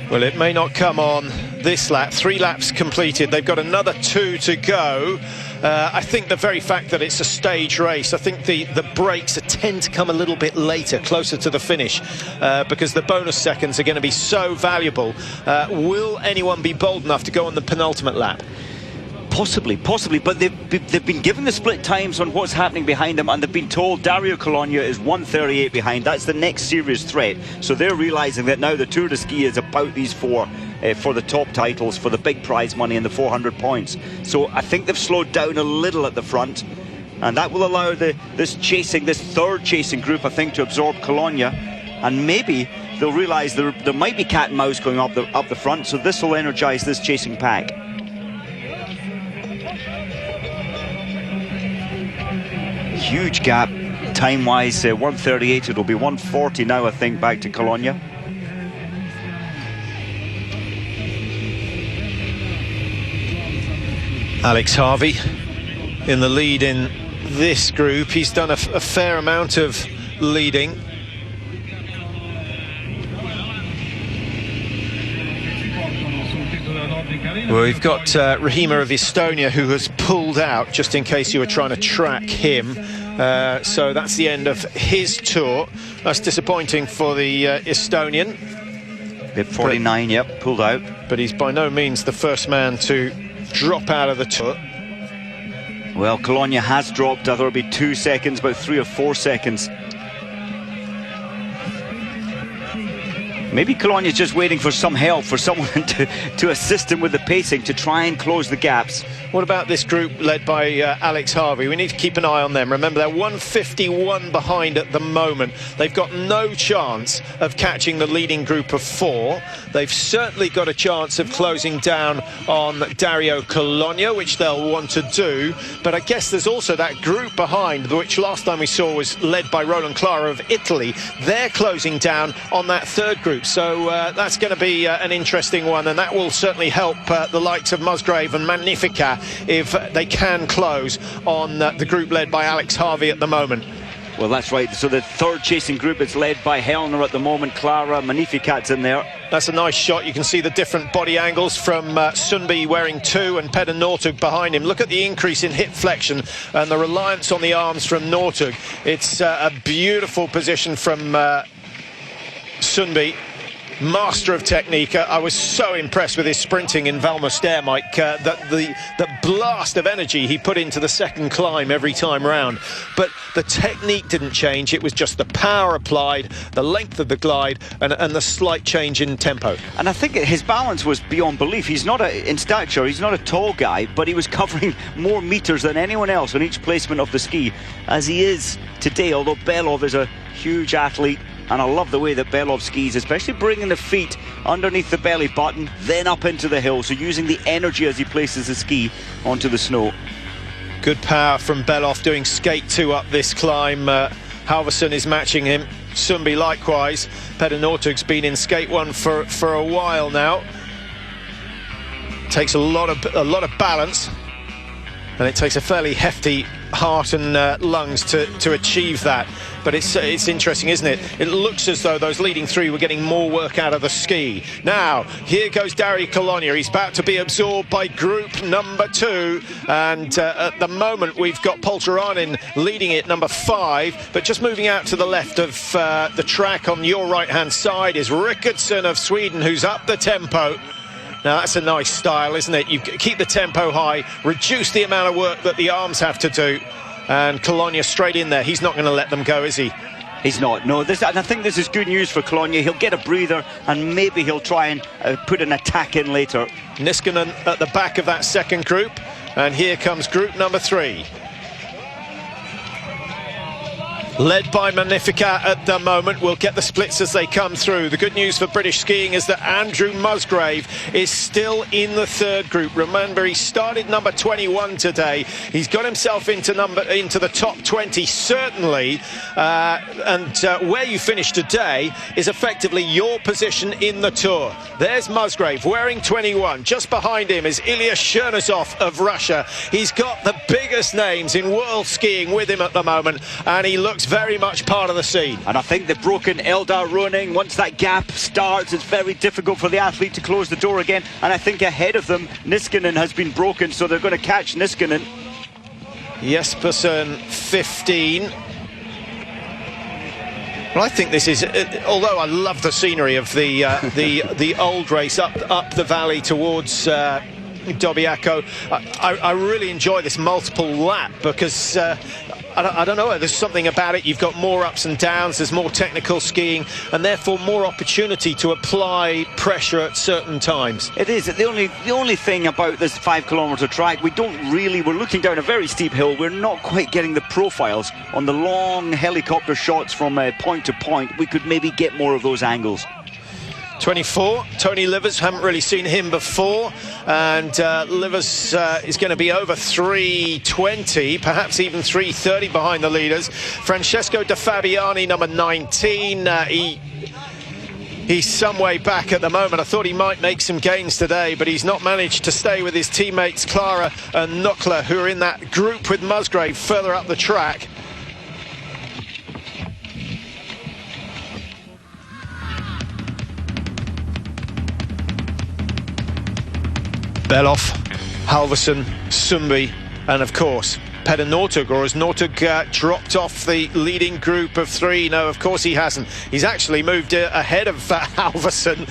Well, it may not come on this lap. 3 laps completed. They've got another 2 to go. I think the very fact that it's a stage race, I think the breaks tend to come a little bit later, closer to the finish, because the bonus seconds are going to be so valuable. Will anyone be bold enough to go on the penultimate lap? Possibly, but they've been given the split times on what's happening behind them, and they've been told Dario Colonia is 1:38 behind. That's the next serious threat. So they're realising that now the Tour de Ski is about these four for the top titles, for the big prize money and the 400 points. So I think they've slowed down a little at the front, and that will allow this third chasing group, I think, to absorb Colonia, and maybe they'll realise there might be cat and mouse going up the front. So this will energise this chasing pack. Huge gap time-wise, 1:38. It'll be 1:40 now, I think, back to Colonia. Alex Harvey in the lead in this group. He's done a fair amount of leading. Well, we've got Rahima of Estonia, who has pulled out, just in case you were trying to track him. So that's the end of his tour. That's disappointing for the Estonian. Bit 49, yep, pulled out. But he's by no means the first man to drop out of the tour. Well, Colonia has dropped. I thought it'd be 2 seconds, about 3 or 4 seconds. Maybe Cologna's just waiting for some help, for someone to assist him with the pacing, to try and close the gaps. What about this group led by Alex Harvey? We need to keep an eye on them. Remember, they're 1:51 behind at the moment. They've got no chance of catching the leading group of four. They've certainly got a chance of closing down on Dario Colonia, which they'll want to do. But I guess there's also that group behind, which last time we saw was led by Roland Clara of Italy. They're closing down on that third group. So that's going to be an interesting one, and that will certainly help the likes of Musgrave and Magnifica if they can close on the group led by Alex Harvey at the moment. Well, that's right. So the third chasing group is led by Helner at the moment. Clara, Magnificat's in there. That's a nice shot. You can see the different body angles from Sundby wearing 2 and Peder Northug behind him. Look at the increase in hip flexion and the reliance on the arms from Northug. It's a beautiful position from Sundby. Master of technique. I was so impressed with his sprinting in Val Moster, Mike, that the blast of energy he put into the second climb every time round. But the technique didn't change. It was just the power applied, the length of the glide, and the slight change in tempo. And I think his balance was beyond belief. He's not in stature, he's not a tall guy, but he was covering more meters than anyone else on each placement of the ski, as he is today, although Belov is a huge athlete. And I love the way that Belov skis, especially bringing the feet underneath the belly button, then up into the hill. So using the energy as he places the ski onto the snow. Good power from Belov doing skate 2 up this climb. Halverson is matching him. Sundby likewise. Peder Northug's been in skate 1 for a while now. Takes a lot of balance, and it takes a fairly hefty heart and lungs to achieve that. But it's interesting, isn't it? It looks as though those leading three were getting more work out of the ski. Now, here goes Dario Colonia. He's about to be absorbed by group number 2. And at the moment, we've got Polteranen leading it, number 5. But just moving out to the left of the track on your right-hand side is Rickardsson of Sweden, who's up the tempo. Now, that's a nice style, isn't it? You keep the tempo high, reduce the amount of work that the arms have to do. And Colonia straight in there. He's not going to let them go, is he? He's not, no. And I think this is good news for Colonia. He'll get a breather, and maybe he'll try and put an attack in later. Niskanen at the back of that second group. And here comes group number 3. Led by Magnificat at the moment. We'll get the splits as they come through. The good news for British skiing is that Andrew Musgrave is still in the third group. Remember, he started number 21 today. He's got himself into the top 20, certainly. And where you finish today is effectively your position in the Tour. There's Musgrave wearing 21. Just behind him is Ilya Chernozov of Russia. He's got the biggest names in world skiing with him at the moment, and he looks very much part of the scene. And I think they've broken Eldar Roning. Once that gap starts, it's very difficult for the athlete to close the door again. And I think ahead of them, Niskanen has been broken, so they're going to catch Niskanen. Jespersen 15. Well, I think this is, although I love the scenery of the old race up the valley towards Dobiaco. I really enjoy this multiple lap because I don't know, there's something about it. You've got more ups and downs, there's more technical skiing, and therefore more opportunity to apply pressure at certain times. It is. The only thing about this 5 kilometre track, we're looking down a very steep hill. We're not quite getting the profiles on the long helicopter shots from point to point. We could maybe get more of those angles. 24, Tony Livers, haven't really seen him before, and Livers is going to be over 3:20, perhaps even 3:30 behind the leaders. Francesco De Fabiani, number 19, he's some way back at the moment. I thought he might make some gains today, but he's not managed to stay with his teammates Clara and Nukla, who are in that group with Musgrave further up the track. Beloff, Halverson, Sumbi, and of course Petter Northug, or has Northug dropped off the leading group of 3? No, of course he hasn't. He's actually moved ahead of Halverson.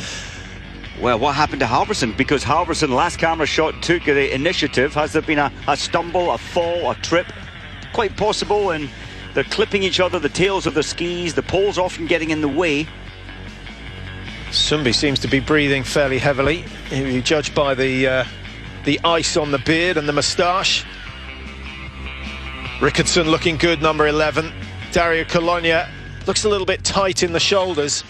Well, what happened to Halverson? Because Halverson, last camera shot, took the initiative. Has there been a stumble, a fall, a trip? Quite possible, and they're clipping each other, the tails of the skis, the poles often getting in the way. Sumbi seems to be breathing fairly heavily, if you judge by the ice on the beard and the moustache. Rickardson looking good, number 11. Dario Colonia looks a little bit tight in the shoulders.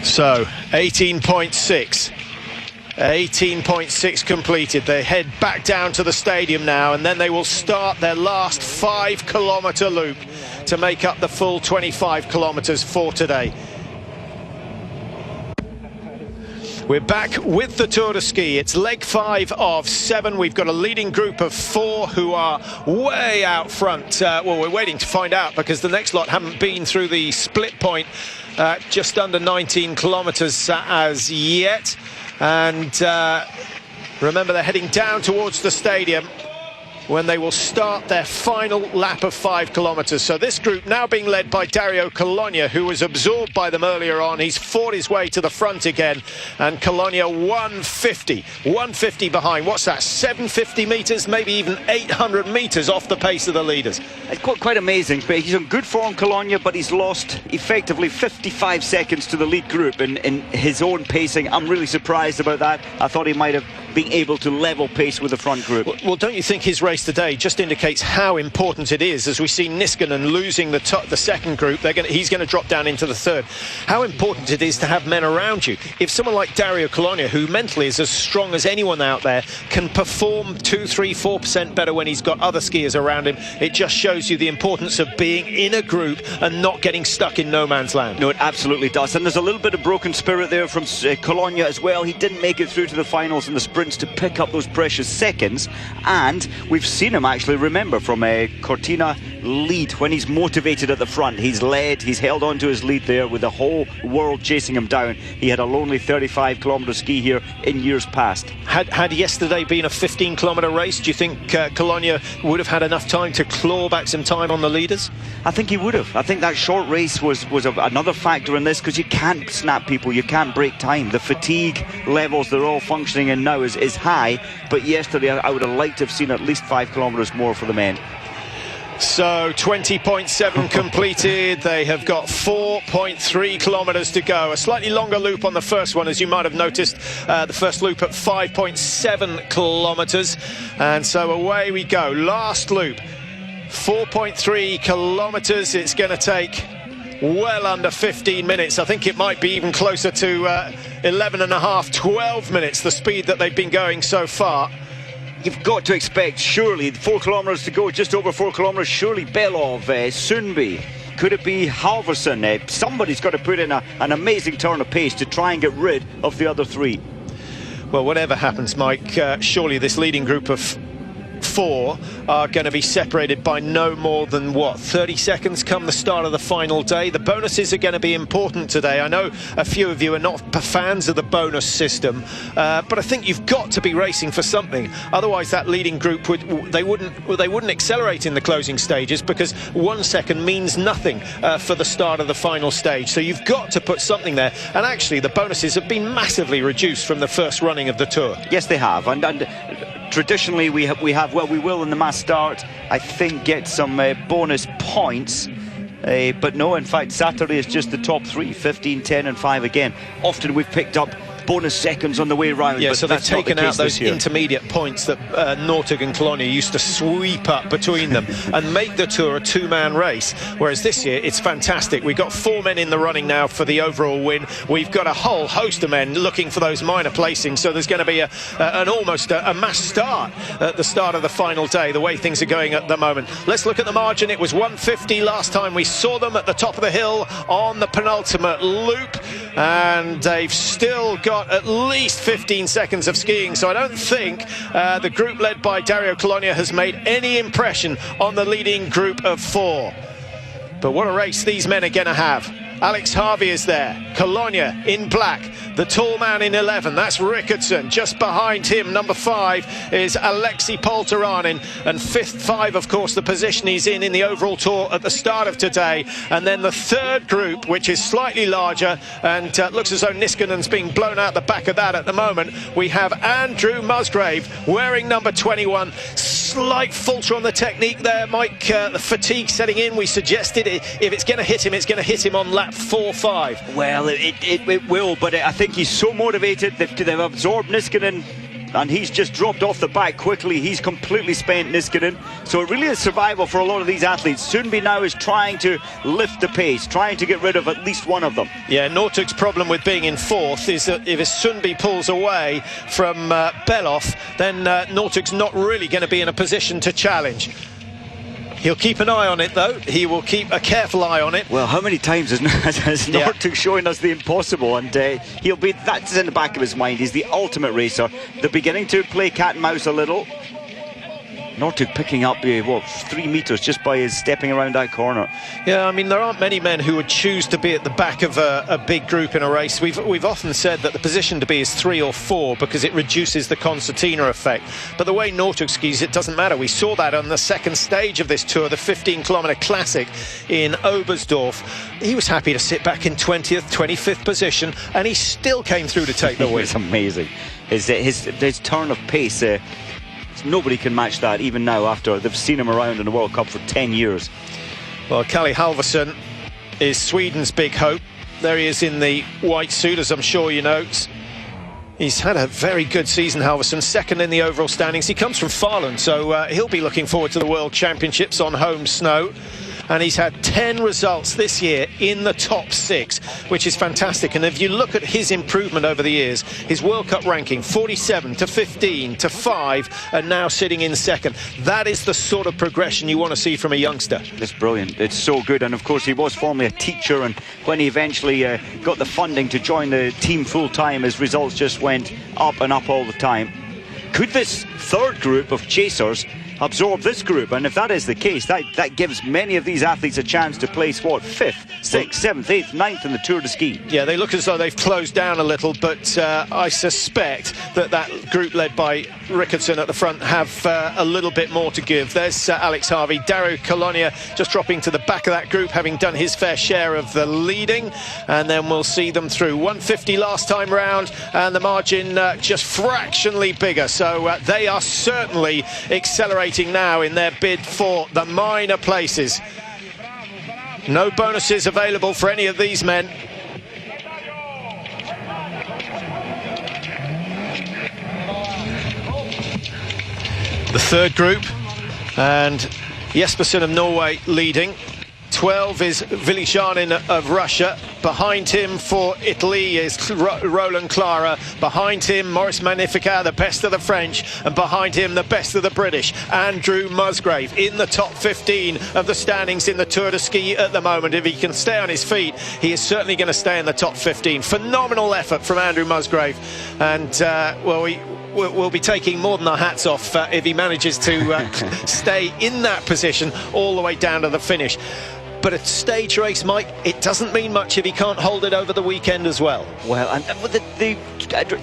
So, 18.6. 18.6 completed. They head back down to the stadium now, and then they will start their last 5 kilometre loop to make up the full 25 kilometres for today. We're back with the Tour de Ski. It's leg 5 of 7. We've got a leading group of 4 who are way out front. Well, we're waiting to find out because the next lot haven't been through the split point, just under 19 kilometres as yet. And remember, they're heading down towards the stadium when they will start their final lap of 5 kilometres. So this group now being led by Dario Colonia, who was absorbed by them earlier on. He's fought his way to the front again, and Colonia 150 behind. What's that, 750 metres, maybe even 800 metres off the pace of the leaders? It's quite amazing. But he's on good form, Colonia, but he's lost effectively 55 seconds to the lead group in his own pacing. I'm really surprised about that. I thought he might have been able to level pace with the front group. Well, don't you think his race today just indicates how important it is, as we see Niskanen losing the second group, he's going to drop down into the third, how important it is to have men around you. If someone like Dario Colonia, who mentally is as strong as anyone out there, can perform 2, 3, 4% better when he's got other skiers around him, it just shows you the importance of being in a group and not getting stuck in no man's land. No, it absolutely does. And there's a little bit of broken spirit there from Colonia as well. He didn't make it through to the finals in the sprints to pick up those precious seconds, and we've seen him actually, remember, from a Cortina lead when he's motivated at the front. He's led, he's held on to his lead there with the whole world chasing him down. He had a lonely 35 kilometre ski here in years past. Had yesterday been a 15 kilometre race, do you think Colonia would have had enough time to claw back some time on the leaders? I think he would have. I think that short race was another factor in this, because you can't snap people, you can't break time. The fatigue levels they're all functioning in now is high, but yesterday I would have liked to have seen at least 5 kilometres more for the men. So 20.7 completed. They have got 4.3 kilometres to go. A slightly longer loop on the first one, as you might have noticed. The first loop at 5.7 kilometres. And so away we go. Last loop, 4.3 kilometres. It's going to take well under 15 minutes. I think it might be even closer to 11 and a half, 12 minutes, the speed that they've been going so far. You've got to expect, surely, 4 kilometres to go, just over 4 kilometres, surely Belov, Sundby, could it be Halverson? Somebody's got to put in an amazing turn of pace to try and get rid of the other 3. Well, whatever happens, Mike, surely this leading group of four are going to be separated by no more than, what, 30 seconds come the start of the final day. The bonuses are going to be important today. I know a few of you are not fans of the bonus system, but I think you've got to be racing for something. Otherwise, that leading group wouldn't accelerate in the closing stages, because 1 second means nothing for the start of the final stage. So you've got to put something there. And actually, the bonuses have been massively reduced from the first running of the Tour. Yes, they have. And traditionally, we will in the mass start, I think, get some bonus points. But no, in fact, Saturday is just the top three, 15, 10 and 5 again. Often we've picked up bonus seconds on the way round. Yeah, but so they've taken out those intermediate points that Northug and Colonia used to sweep up between them and make the Tour a two-man race, whereas this year it's fantastic. We've got 4 men in the running now for the overall win. We've got a whole host of men looking for those minor placings, so there's going to be almost a mass start at the start of the final day, the way things are going at the moment. Let's look at the margin. It was 150 last time we saw them at the top of the hill on the penultimate loop, and they've still got at least 15 seconds of skiing, so I don't think the group led by Dario Colonia has made any impression on the leading group of 4. But what a race these men are going to have. Alex Harvey is there, Colonia in black, the tall man in 11, that's Rickardson. Just behind him, number 5, is Alexei Polteranin, and 5, of course, the position he's in the overall Tour at the start of today. And then the third group, which is slightly larger, and looks as though Niskanen's being blown out the back of that at the moment. We have Andrew Musgrave wearing number 21. Slight falter on the technique there, Mike. The fatigue setting in. We suggested if it's going to hit him, it's going to hit him on lap 4-5. Well, it will, but I think he's so motivated. They've absorbed Niskanen, and he's just dropped off the back quickly. He's completely spent, Niskanen. So it really is survival for a lot of these athletes. Sunby now is trying to lift the pace, trying to get rid of at least one of them. Yeah, Northug's problem with being in 4th is that if Sunby pulls away from Belov, then Northug's not really going to be in a position to challenge. He'll keep an eye on it, though. He will keep a careful eye on it. Well, how many times has Northug showing us the impossible? And that's in the back of his mind. He's the ultimate racer. They're beginning to play cat and mouse a little. Northug picking up 3 meters just by his stepping around that corner. Yeah, I mean, there aren't many men who would choose to be at the back of a big group in a race. We've often said that the position to be is 3 or 4 because it reduces the concertina effect. But the way Northug skis, it doesn't matter. We saw that on the second stage of this Tour, the 15-kilometre classic in Oberstdorf. He was happy to sit back in 20th, 25th position, and he still came through to take the win. It's amazing. His turn of pace. Nobody can match that even now after they've seen him around in the World Cup for 10 years. Well, Kalle Halvarsson is Sweden's big hope. There he is in the white suit, as I'm sure you know. He's had a very good season, Halvarsson, second in the overall standings. He comes from Falun, so he'll be looking forward to the World Championships on home snow. And he's had 10 results this year in the top 6, which is fantastic. And if you look at his improvement over the years, his World Cup ranking, 47 to 15 to 5, and now sitting in second. That is the sort of progression you want to see from a youngster. It's brilliant. It's so good. And of course, he was formerly a teacher, and when he eventually got the funding to join the team full-time, his results just went up and up all the time. Could this third group of chasers absorb this group? And if that is the case, that gives many of these athletes a chance to place, 5th, 6th, 7th, 8th, 9th in the Tour de Ski. Yeah, they look as though they've closed down a little, but I suspect that group led by Rickardson at the front have a little bit more to give. There's Alex Harvey, Dario Colonia just dropping to the back of that group, having done his fair share of the leading, and then we'll see them through. 150 last time round, and the margin just fractionally bigger, so they are certainly accelerating now in their bid for the minor places. No bonuses available for any of these men. The third group, and Jespersen of Norway leading. 12 is Vilishanin of Russia. Behind him for Italy is Roland Clara. Behind him, Maurice Magnificat, the best of the French. And behind him, the best of the British, Andrew Musgrave, in the top 15 of the standings in the Tour de Ski at the moment. If he can stay on his feet, he is certainly going to stay in the top 15. Phenomenal effort from Andrew Musgrave. And, well, we'll be taking more than our hats off if he manages to stay in that position all the way down to the finish. But a stage race, Mike, it doesn't mean much if he can't hold it over the weekend as well. Well, and the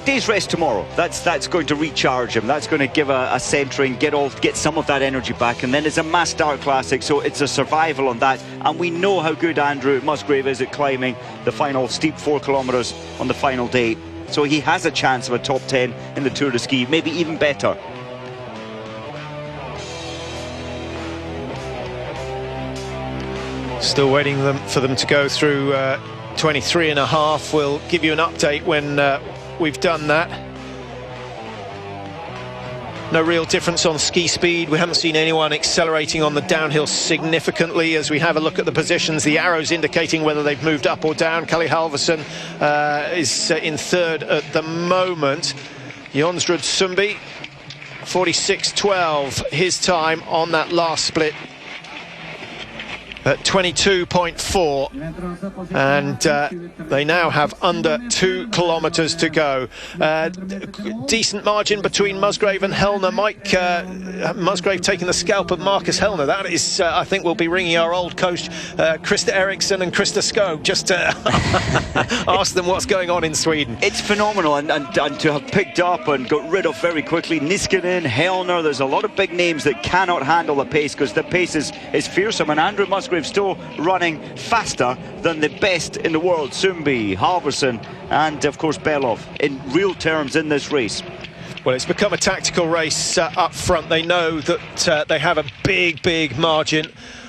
day's rest tomorrow, that's going to recharge him. That's going to give a centering, get some of that energy back. And then it's a mass start classic, so it's a survival on that. And we know how good Andrew Musgrave is at climbing the final steep 4 kilometres on the final day. So he has a chance of a top 10 in the Tour de Ski, maybe even better. Still waiting for them to go through 23.5. We'll give you an update when we've done that. No real difference on ski speed. We haven't seen anyone accelerating on the downhill significantly. As we have a look at the positions, the arrows indicating whether they've moved up or down. Kalle Halvorsen is in third at the moment. Jonsrud Sundby, 46.12, his time on that last split at 22.4, and they now have under 2 kilometres to go. Decent margin between Musgrave and Hellner. Mike, Musgrave taking the scalp of Marcus Hellner. That is, I think we'll be ringing our old coach Krista Eriksson and Krista Skog just to ask them what's going on in Sweden. It's phenomenal, and to have picked up and got rid of very quickly Niskanen, Hellner. There's a lot of big names that cannot handle the pace, because the pace is fearsome, and Andrew Musgrave still running faster than the best in the world, Sundby, Halvorsen, and of course Belov, in real terms in this race. Well, it's become a tactical race up front. They know that they have a big margin.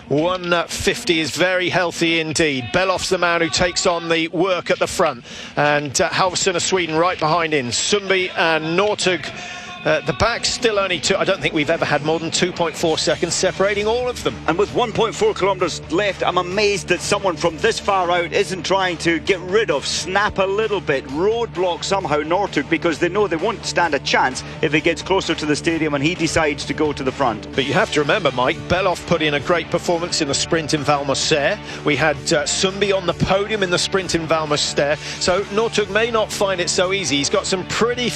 150 is very healthy indeed. Belov's the man who takes on the work at the front, and Halvorsen of Sweden right behind him. Sundby and Northug. The back still only two. I don't think we've ever had more than 2.4 seconds separating all of them. And with 1.4 kilometres left, I'm amazed that someone from this far out isn't trying to get rid of, snap a little bit, roadblock somehow Northug, because they know they won't stand a chance if he gets closer to the stadium and he decides to go to the front. But you have to remember, Mike, Belov put in a great performance in the sprint in Val Moser. We had Sundby on the podium in the sprint in Val Moser. So Northug may not find it so easy. He's got some pretty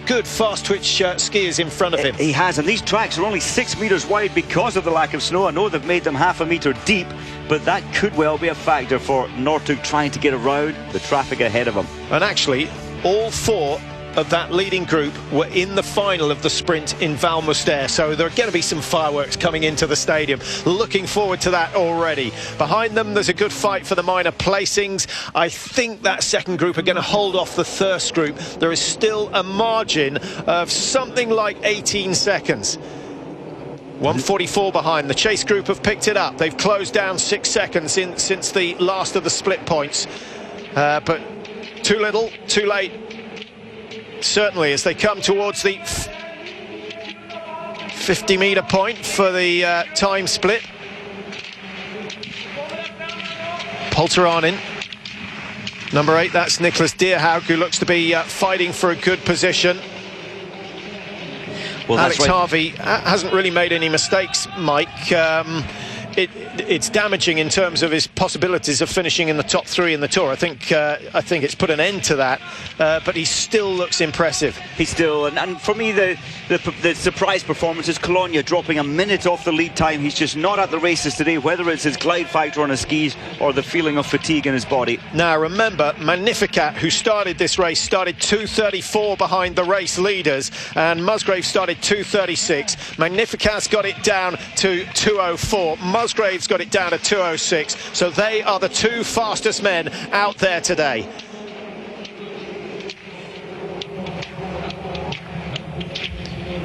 good fast twitch skiers in front of him. He has, and these tracks are only 6 metres wide because of the lack of snow. I know they've made them half a metre deep, but that could well be a factor for Northug trying to get around the traffic ahead of him. And actually, all 4 of that leading group were in the final of the sprint in Val Moser, so there are going to be some fireworks coming into the stadium. Looking forward to that already. Behind them, there's a good fight for the minor placings. I think that second group are going to hold off the first group. There is still a margin of something like 18 seconds. 144 behind. The chase group have picked it up. They've closed down 6 seconds since the last of the split points, but too little, too late. Certainly, as they come towards the 50-metre point for the time split. Polteranen, number 8, that's Nicholas Dierhaug, who looks to be fighting for a good position. Well, Alex Harvey hasn't really made any mistakes, Mike. It's damaging in terms of his possibilities of finishing in the top 3 in the Tour. I think it's put an end to that, but he still looks impressive. He's still, and for me, the surprise performance is Cologne dropping a minute off the lead time. He's just not at the races today, whether it's his glide factor on his skis or the feeling of fatigue in his body. Now remember, Magnificat, who started this race, started 2:34 behind the race leaders, and Musgrave started 2:36. Magnificat's got it down to 2:04. Musgrave's got it down to 2:06, so they are the 2 fastest men out there today.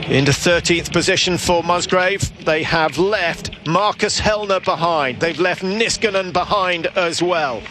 Into 13th position for Musgrave. They have left Marcus Hellner behind. They've left Niskanen behind as well.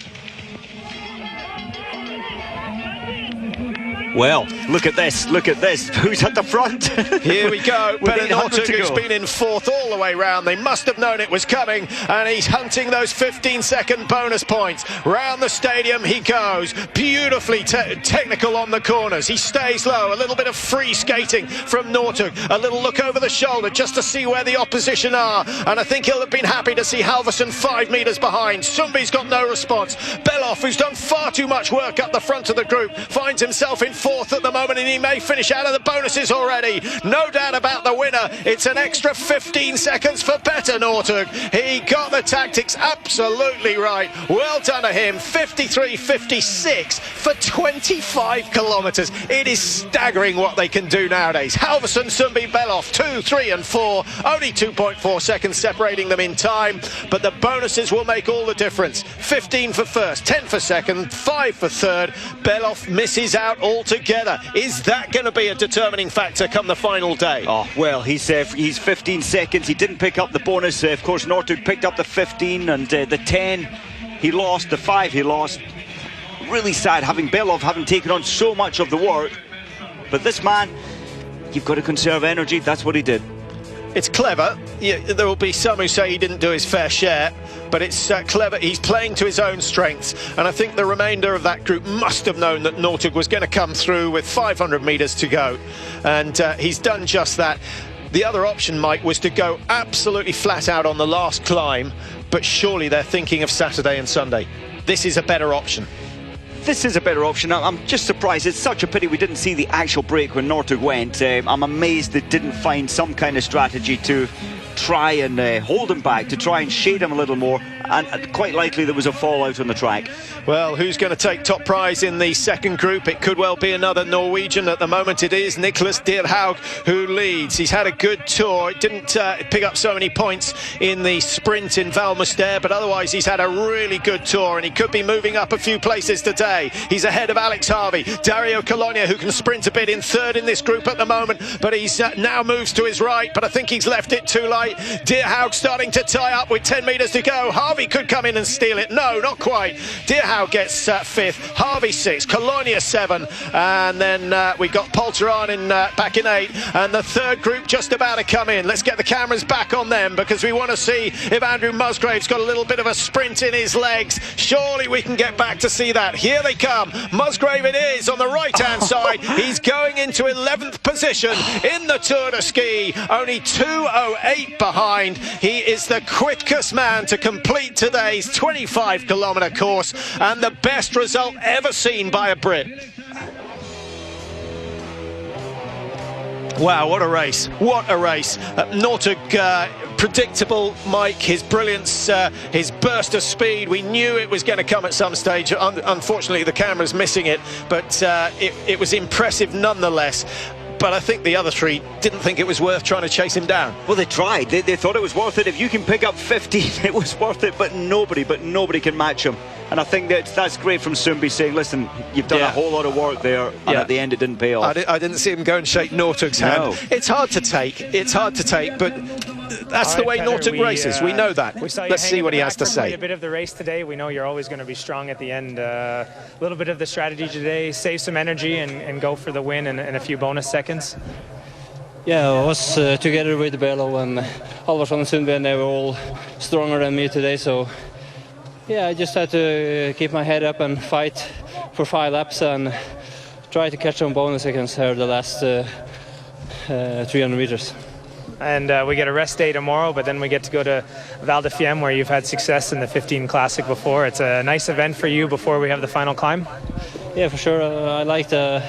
Well, look at this, who's at the front? Here we go, Ben Northug, who's been in 4th all the way round. They must have known it was coming, and he's hunting those 15-second bonus points. Round the stadium he goes, beautifully technical on the corners. He stays low, a little bit of free skating from Northug, a little look over the shoulder just to see where the opposition are, and I think he'll have been happy to see Halvorsen 5 metres behind. Sundby's got no response. Belov, who's done far too much work up the front of the group, finds himself in fourth at the moment, and he may finish out of the bonuses already. No doubt about the winner. It's an extra 15 seconds for Petter Northug. He got the tactics absolutely right. Well done to him. 53.56 for 25 kilometres. It is staggering what they can do nowadays. Halvorsen, Sundby, Beloff, 2, 3 and 4. Only 2.4 seconds separating them in time, but the bonuses will make all the difference. 15 for first, 10 for second, 5 for third. Beloff misses out altogether. Is that going to be a determining factor come the final day? Oh, well, he's 15 seconds. He didn't pick up the bonus. Of course, Northug picked up the 15 and the 10 he lost, the 5 he lost. Really sad having Beloff having taken on so much of the work. But this man, you've got to conserve energy. That's what he did. It's clever. Yeah, there will be some who say he didn't do his fair share, but it's clever. He's playing to his own strengths, and I think the remainder of that group must have known that Northug was going to come through with 500 metres to go, and he's done just that. The other option, Mike, was to go absolutely flat out on the last climb, but surely they're thinking of Saturday and Sunday. This is a better option. This is a better option. I'm just surprised. It's such a pity we didn't see the actual break when Northug went. I'm amazed they didn't find some kind of strategy to try and hold him back, to try and shade him a little more, and quite likely there was a fallout on the track. Well, who's going to take top prize in the second group? It could well be another Norwegian. At the moment it is Nicholas Dierhaug who leads. He's had a good tour. It didn't pick up so many points in the sprint in Valmuster, but otherwise he's had a really good tour, and he could be moving up a few places today. He's ahead of Alex Harvey. Dario Colonia, who can sprint a bit, in third in this group at the moment, but he's now moves to his right, but I think he's left it too late. Dierhaug starting to tie up with 10 metres to go. Harvey could come in and steal it. No, not quite. Dierhaug gets fifth, Harvey 6, Colonia 7, and then we got Polteran back in 8, and the third group just about to come in. Let's get the cameras back on them, because we want to see if Andrew Musgrave's got a little bit of a sprint in his legs. Surely we can get back to see that. Here they come. Musgrave it is on the right-hand side. He's going into 11th position in the Tour de Ski, only 2:08 behind. He is the quickest man to complete today's 25-kilometre course, and the best result ever seen by a Brit. Wow, what a race. What a race. Northug, predictable, Mike, his brilliance, his burst of speed. We knew it was going to come at some stage. Unfortunately, the camera's missing it, but it was impressive nonetheless. But I think the other three didn't think it was worth trying to chase him down. Well, they tried. They thought it was worth it. If you can pick up 15, it was worth it. But nobody can match him. And I think that's great from Sundby, saying, listen, you've done a whole lot of work there, and at the end it didn't pay off. I didn't see him go and shake Northug's hand. No. It's hard to take. It's hard to take, but that's the way Northug races. We know that. Let's see what he has to say. A bit of the race today. We know you're always going to be strong at the end. A little bit of the strategy today, save some energy and go for the win and a few bonus seconds. Yeah, I was together with Beloff and Halvorsen and Sundby, and they were all stronger than me today, so yeah, I just had to keep my head up and fight for 5 laps and try to catch some bonus seconds here the last 300 meters. And we get a rest day tomorrow, but then we get to go to Val de Fiemme, where you've had success in the 15 Classic before. It's a nice event for you before we have the final climb. Yeah, for sure. I like the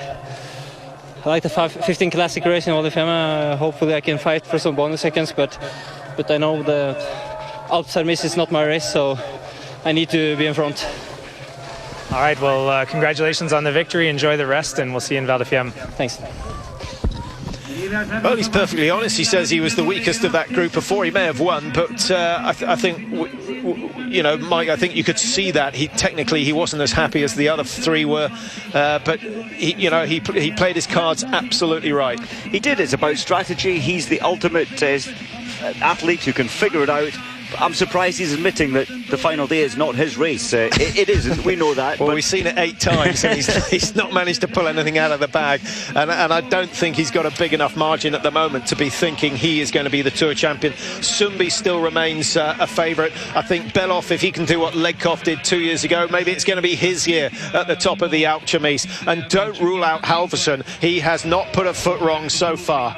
15 Classic race in Val de Fiemme. Hopefully I can fight for some bonus seconds, but I know the Alpes Armis is not my race, so I need to be in front. All right, well, congratulations on the victory. Enjoy the rest, and we'll see you in Val de Fiemme. Thanks. Well, he's perfectly honest. He says he was the weakest of that group before. He may have won, but I think, you know, Mike, I think you could see that technically he wasn't as happy as the other three were, but he played his cards absolutely right. He did. It's about strategy. He's the ultimate athlete who can figure it out. I'm surprised he's admitting that the final day is not his race. It isn't, we know that. Well, but we've seen it 8 times, and he's not managed to pull anything out of the bag. And I don't think he's got a big enough margin at the moment to be thinking he is going to be the Tour champion. Sundby still remains a favourite. I think Beloff, if he can do what Legkov did 2 years ago, maybe it's going to be his year at the top of the Alpes Armis. And don't rule out Halvorsen. He has not put a foot wrong so far.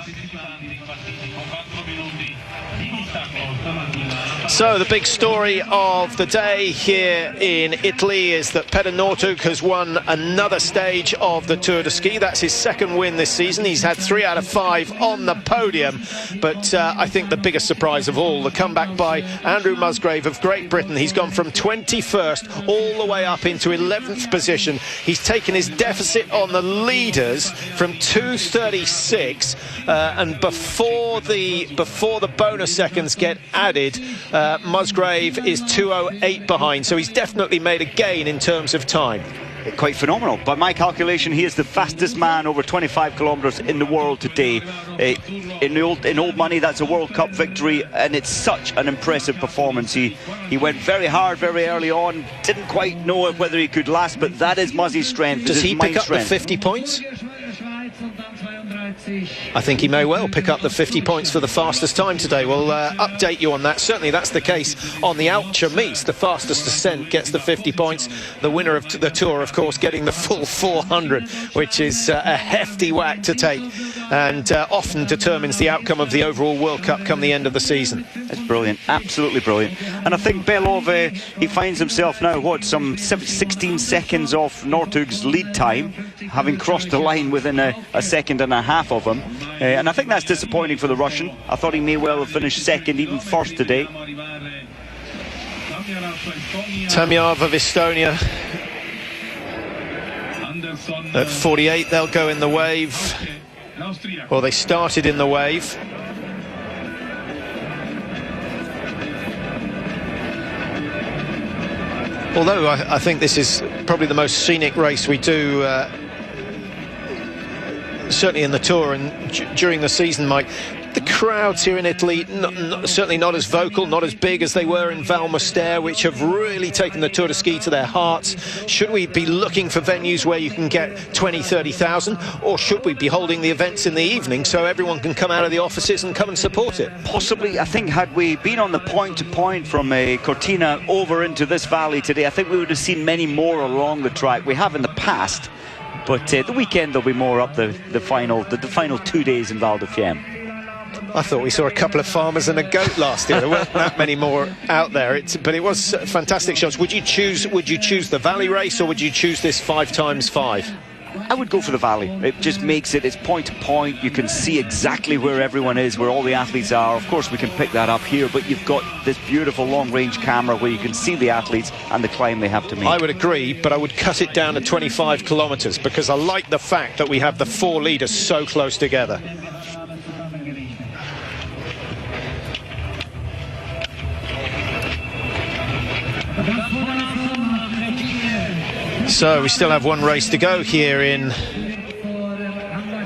So the big story of the day here in Italy is that Petter Northug has won another stage of the Tour de Ski. That's his second win this season. He's had 3 out of 5 on the podium. But I think the biggest surprise of all, the comeback by Andrew Musgrave of Great Britain. He's gone from 21st all the way up into 11th position. He's taken his deficit on the leaders from 2:36, and before the bonus seconds get added, Musgrave is 2:08 behind, so he's definitely made a gain in terms of time. Quite phenomenal. By my calculation, he is the fastest man over 25 kilometres in the world today. In old money, that's a World Cup victory, and it's such an impressive performance. He went very hard very early on, didn't quite know whether he could last, but that is Muzzy's strength. Does he pick up the 50 points? I think he may well pick up the 50 points for the fastest time today. We'll update you on that. Certainly that's the case on the Alpha-Meets. The fastest ascent gets the 50 points. The winner of the Tour, of course, getting the full 400, which is a hefty whack to take, and often determines the outcome of the overall World Cup come the end of the season. It's brilliant, absolutely brilliant. And I think Belov, he finds himself now, some 16 seconds off Northug's lead time, having crossed the line within a second and a half of him. And I think that's disappointing for the Russian. I thought he may well have finished second, even first today. Tamyov of Estonia at 48, they'll go in the wave. Well, they started in the wave. Although I think this is probably the most scenic race we do, certainly in the Tour and during the season, Mike. The crowds here in Italy, certainly not as vocal, not as big as they were in Val Moster, which have really taken the Tour de Ski to their hearts. Should we be looking for venues where you can get 20, 30,000, or should we be holding the events in the evening so everyone can come out of the offices and come and support it? Possibly. I think had we been on the point-to-point from Cortina over into this valley today, I think we would have seen many more along the track. We have in the past, but the weekend there'll be more up the final 2 days in Val di Fiemme. I thought we saw a couple of farmers and a goat last year. There weren't that many more out there. But it was fantastic shots. Would you choose the Valley race, or would you choose this 5x5? I would go for the Valley. It just makes it's point to point. You can see exactly where everyone is, where all the athletes are. Of course, we can pick that up here, but you've got this beautiful long-range camera where you can see the athletes and the climb they have to make. I would agree, but I would cut it down to 25 kilometres because I like the fact that we have the 4 leaders so close together. So we still have one race to go here in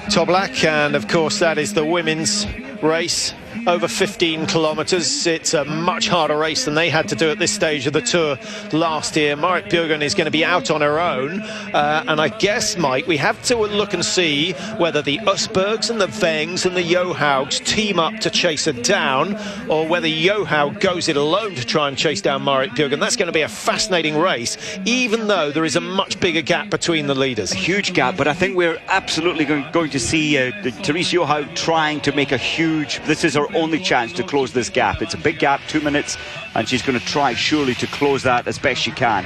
Toblach, and of course that is the women's race over 15 kilometres. It's a much harder race than they had to do at this stage of the Tour last year. Marit Bjørgen is going to be out on her own, and I guess, Mike, we have to look and see whether the Usbergs and the Wengs and the Johaugs team up to chase her down, or whether Johaug goes it alone to try and chase down Marit Bjørgen. That's going to be a fascinating race, even though there is a much bigger gap between the leaders. A huge gap, but I think we're absolutely going to see Therese Johaug trying to make a huge... This is her only chance to close this gap. It's a big gap, 2 minutes, and she's going to try surely to close that as best she can.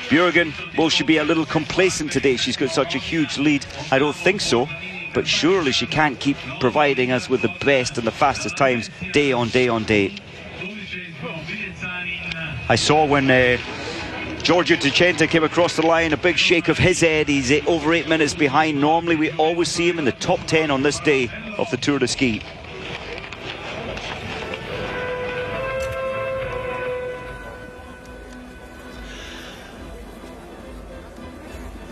Bjørgen, will she be a little complacent today? She's got such a huge lead. I don't think so, but surely she can't keep providing us with the best and the fastest times day on day on day. I saw when Giorgio Ticenta came across the line, a big shake of his head. He's over 8 minutes behind. Normally we always see him in the top 10 on this day of the Tour de Ski.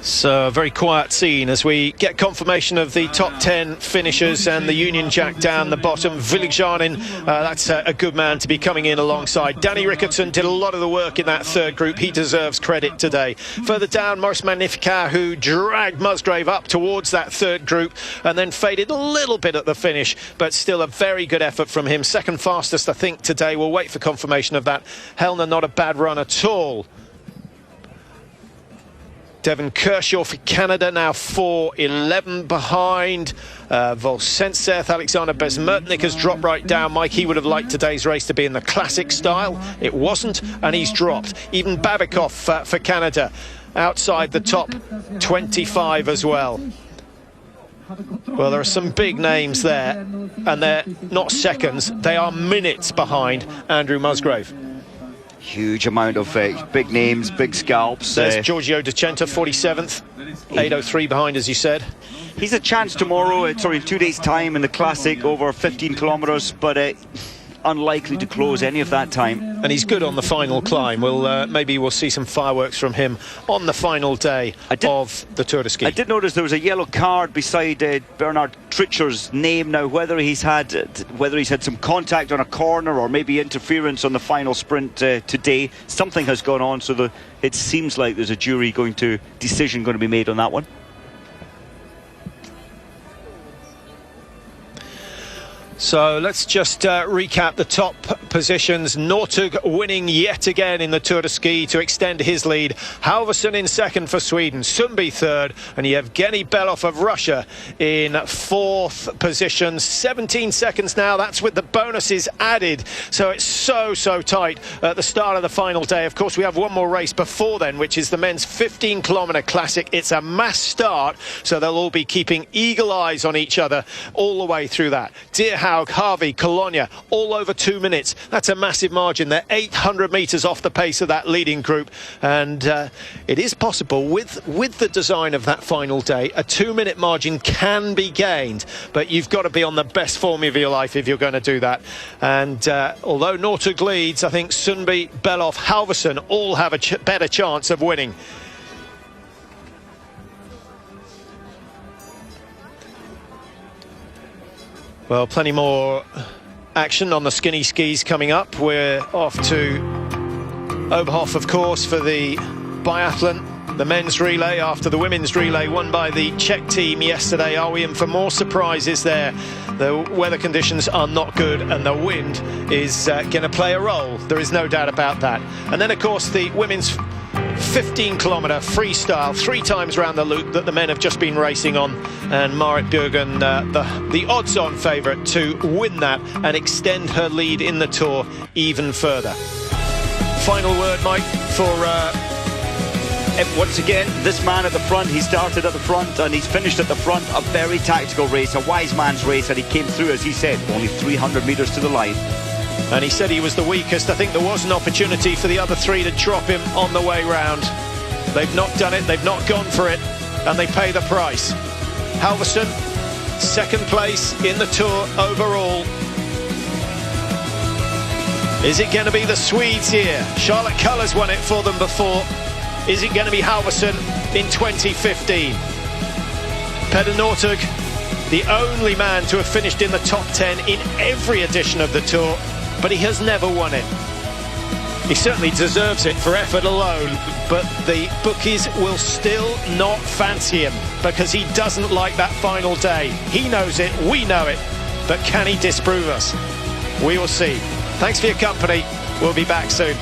So a very quiet scene as we get confirmation of the top 10 finishers and the Union Jack down the bottom. Villigjanin, that's a good man to be coming in alongside. Danny Rickardson did a lot of the work in that third group. He deserves credit today. Further down, Maurice Magnificat, who dragged Musgrave up towards that third group and then faded a little bit at the finish, but still a very good effort from him. Second fastest, I think, today. We'll wait for confirmation of that. Hellner, not a bad run at all. Devon Kershaw for Canada, now 4:11 behind. Volsentseth, Alexander Bezmertnik has dropped right down. Mike, he would have liked today's race to be in the classic style. It wasn't, and he's dropped. Even Babikov for Canada, outside the top 25 as well. Well, there are some big names there, and they're not seconds, they are minutes behind Andrew Musgrave. Huge amount of big names, big scalps. There's Giorgio Decenta, 47th, 8:03 behind, as you said. He's a chance tomorrow, in 2 days' time in the Classic, over 15 kilometres, but unlikely to close any of that time. And he's good on the final climb. Maybe we'll see some fireworks from him on the final day of the Tour de Ski. I did notice there was a yellow card beside Bernard Tritcher's name. Now, whether he's had some contact on a corner or maybe interference on the final sprint today, something has gone on. So it seems like there's a decision going to be made on that one. So let's just recap the top positions. Northug winning yet again in the Tour de Ski to extend his lead. Halvorsen in second for Sweden, Sundby third, and Yevgeny Belov of Russia in fourth position. 17 seconds now, that's with the bonuses added. So it's so tight at the start of the final day. Of course, we have one more race before then, which is the men's 15-kilometre classic. It's a mass start, so they'll all be keeping eagle eyes on each other all the way through that. Deerhaug, Harvey, Colonia, all over 2 minutes. That's a massive margin. They're 800 metres off the pace of that leading group, and it is possible with the design of that final day, a 2-minute margin can be gained, but you've got to be on the best form of your life if you're going to do that. And although Northug leads, I think Sundby, Belov, Halvorsen all have a better chance of winning. Well, plenty more action on the skinny skis coming up. We're off to Oberhof, of course, for the biathlon, the men's relay after the women's relay won by the Czech team yesterday. Are we in for more surprises there? The weather conditions are not good, and the wind is going to play a role. There is no doubt about that. And then, of course, the women's 15-kilometre freestyle, 3 times round the loop that the men have just been racing on, and Marit Bjørgen, the odds-on favourite to win that and extend her lead in the Tour even further. Final word, Mike, for once again, this man at the front. He started at the front and he's finished at the front. A very tactical race, a wise man's race, and he came through, as he said, only 300 metres to the line. And he said he was the weakest. I think there was an opportunity for the other 3 to drop him on the way round. They've not done it, they've not gone for it, and they pay the price. Halvorsen, second place in the Tour overall. Is it going to be the Swedes here? Charlotte Culler's won it for them before. Is it going to be Halvorsen in 2015? Petter Northug, the only man to have finished in the top 10 in every edition of the Tour, but he has never won it. He certainly deserves it for effort alone, but the bookies will still not fancy him because he doesn't like that final day. He knows it, we know it, but can he disprove us? We will see. Thanks for your company. We'll be back soon.